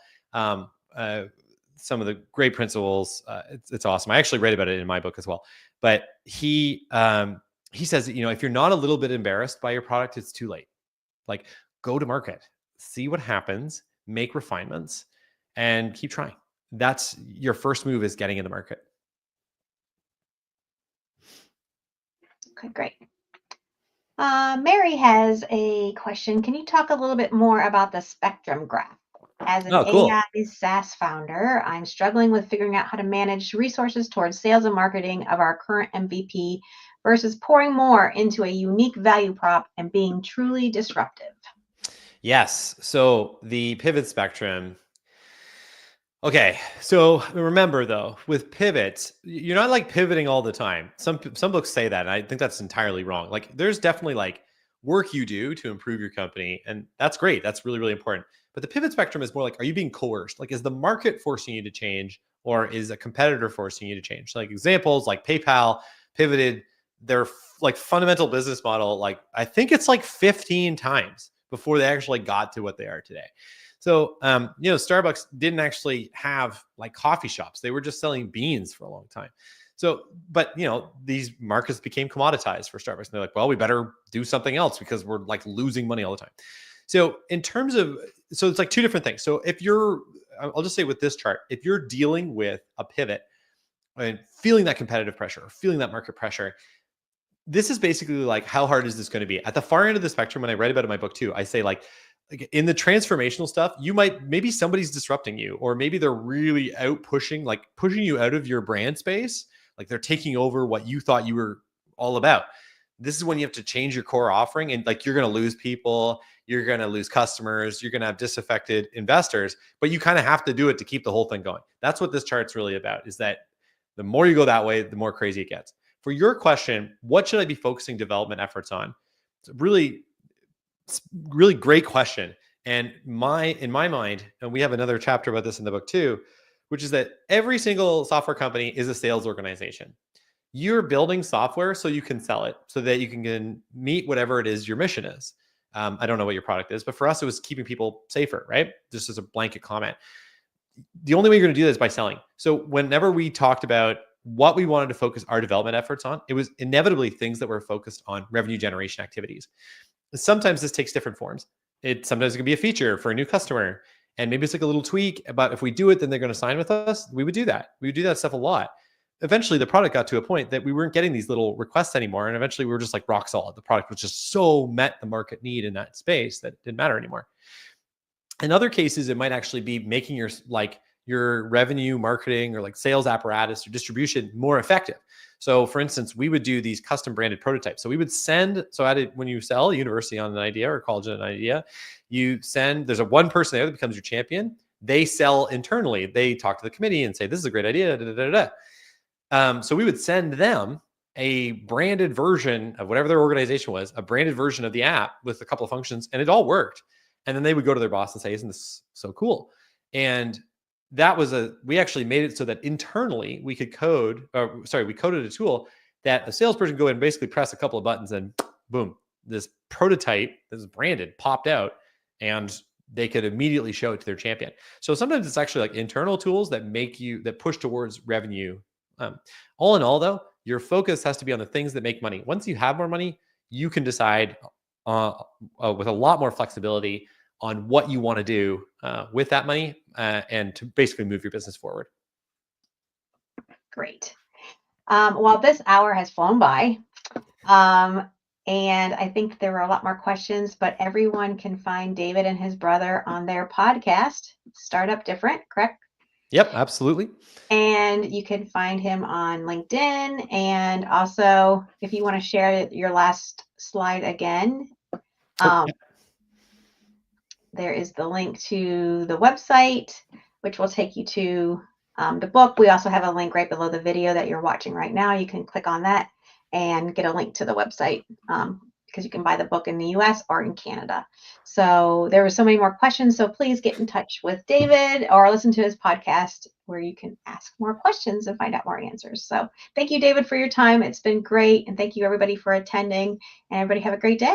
Some of the great principles. It's awesome. I actually read about it in my book as well. But he says that, if you're not a little bit embarrassed by your product, it's too late. Like, go to market, see what happens, make refinements, and keep trying. That's your first move, is getting in the market. Okay, great. Mary has a question. Can you talk a little bit more about the spectrum graph? As an AI SaaS founder, I'm struggling with figuring out how to manage resources towards sales and marketing of our current MVP versus pouring more into a unique value prop and being truly disruptive. Yes. So the pivot spectrum. Okay. So remember though, with pivots, you're not like pivoting all the time. Some books say that, and I think that's entirely wrong. Like, there's definitely like work you do to improve your company, and that's great. That's really, really important. But the pivot spectrum is more like, are you being coerced? Like, is the market forcing you to change, or is a competitor forcing you to change? So like examples like PayPal pivoted their like fundamental business model, like I think it's like 15 times before they actually got to what they are today. So, Starbucks didn't actually have like coffee shops. They were just selling beans for a long time. So, but these markets became commoditized for Starbucks. And they're like, well, we better do something else because we're like losing money all the time. So so it's like two different things. So I'll just say with this chart, if you're dealing with a pivot and feeling that competitive pressure, or feeling that market pressure, this is basically like, how hard is this going to be? At the far end of the spectrum, when I write about it in my book too, I say like in the transformational stuff, maybe somebody's disrupting you, or maybe they're really pushing you out of your brand space. Like, they're taking over what you thought you were all about. this is when you have to change your core offering, and like, you're going to lose people, you're going to lose customers, you're going to have disaffected investors, but you kind of have to do it to keep the whole thing going. That's what this chart's really about, is that the more you go that way, the more crazy it gets. For your question, what should I be focusing development efforts on? It's really great question. And in my mind, and we have another chapter about this in the book too, which is that every single software company is a sales organization. You're building software so you can sell it, so that you can meet whatever it is your mission is. I don't know what your product is, but for us, it was keeping people safer, right? Just as a blanket comment. The only way you're going to do that is by selling. So whenever we talked about what we wanted to focus our development efforts on, it was inevitably things that were focused on revenue generation activities. Sometimes this takes different forms. Sometimes it can be a feature for a new customer, and maybe it's like a little tweak, but if we do it, then they're going to sign with us. We would do that. We would do that stuff a lot. Eventually the product got to a point that we weren't getting these little requests anymore. And eventually we were just like rock solid. The product was just so met the market need in that space that it didn't matter anymore. In other cases, it might actually be making your revenue marketing or like sales apparatus or distribution more effective. So for instance, we would do these custom branded prototypes. So we would send, when you sell a university on an idea or college on an idea, there's one person there that becomes your champion. They sell internally. They talk to the committee and say, this is a great idea. So we would send them a branded version of whatever their organization was, a branded version of the app with a couple of functions, and it all worked. And then they would go to their boss and say, isn't this so cool? And we actually made it so that internally we could we coded a tool that a salesperson could go and basically press a couple of buttons and boom, this prototype that is branded popped out, and they could immediately show it to their champion. So sometimes it's actually like internal tools that push towards revenue. All in all, though, your focus has to be on the things that make money. Once you have more money, you can decide with a lot more flexibility on what you want to do with that money and to basically move your business forward. Great. Well, this hour has flown by. And I think there were a lot more questions, but everyone can find David and his brother on their podcast, Startup Different, correct? Yep, absolutely. And you can find him on LinkedIn. And also, if you want to share your last slide again, there is the link to the website, which will take you to the book. We also have a link right below the video that you're watching right now. You can click on that and get a link to the website because you can buy the book in the US or in Canada. So there were so many more questions. So please get in touch with David or listen to his podcast where you can ask more questions and find out more answers. So thank you, David, for your time. It's been great. And thank you, everybody, for attending. And everybody have a great day.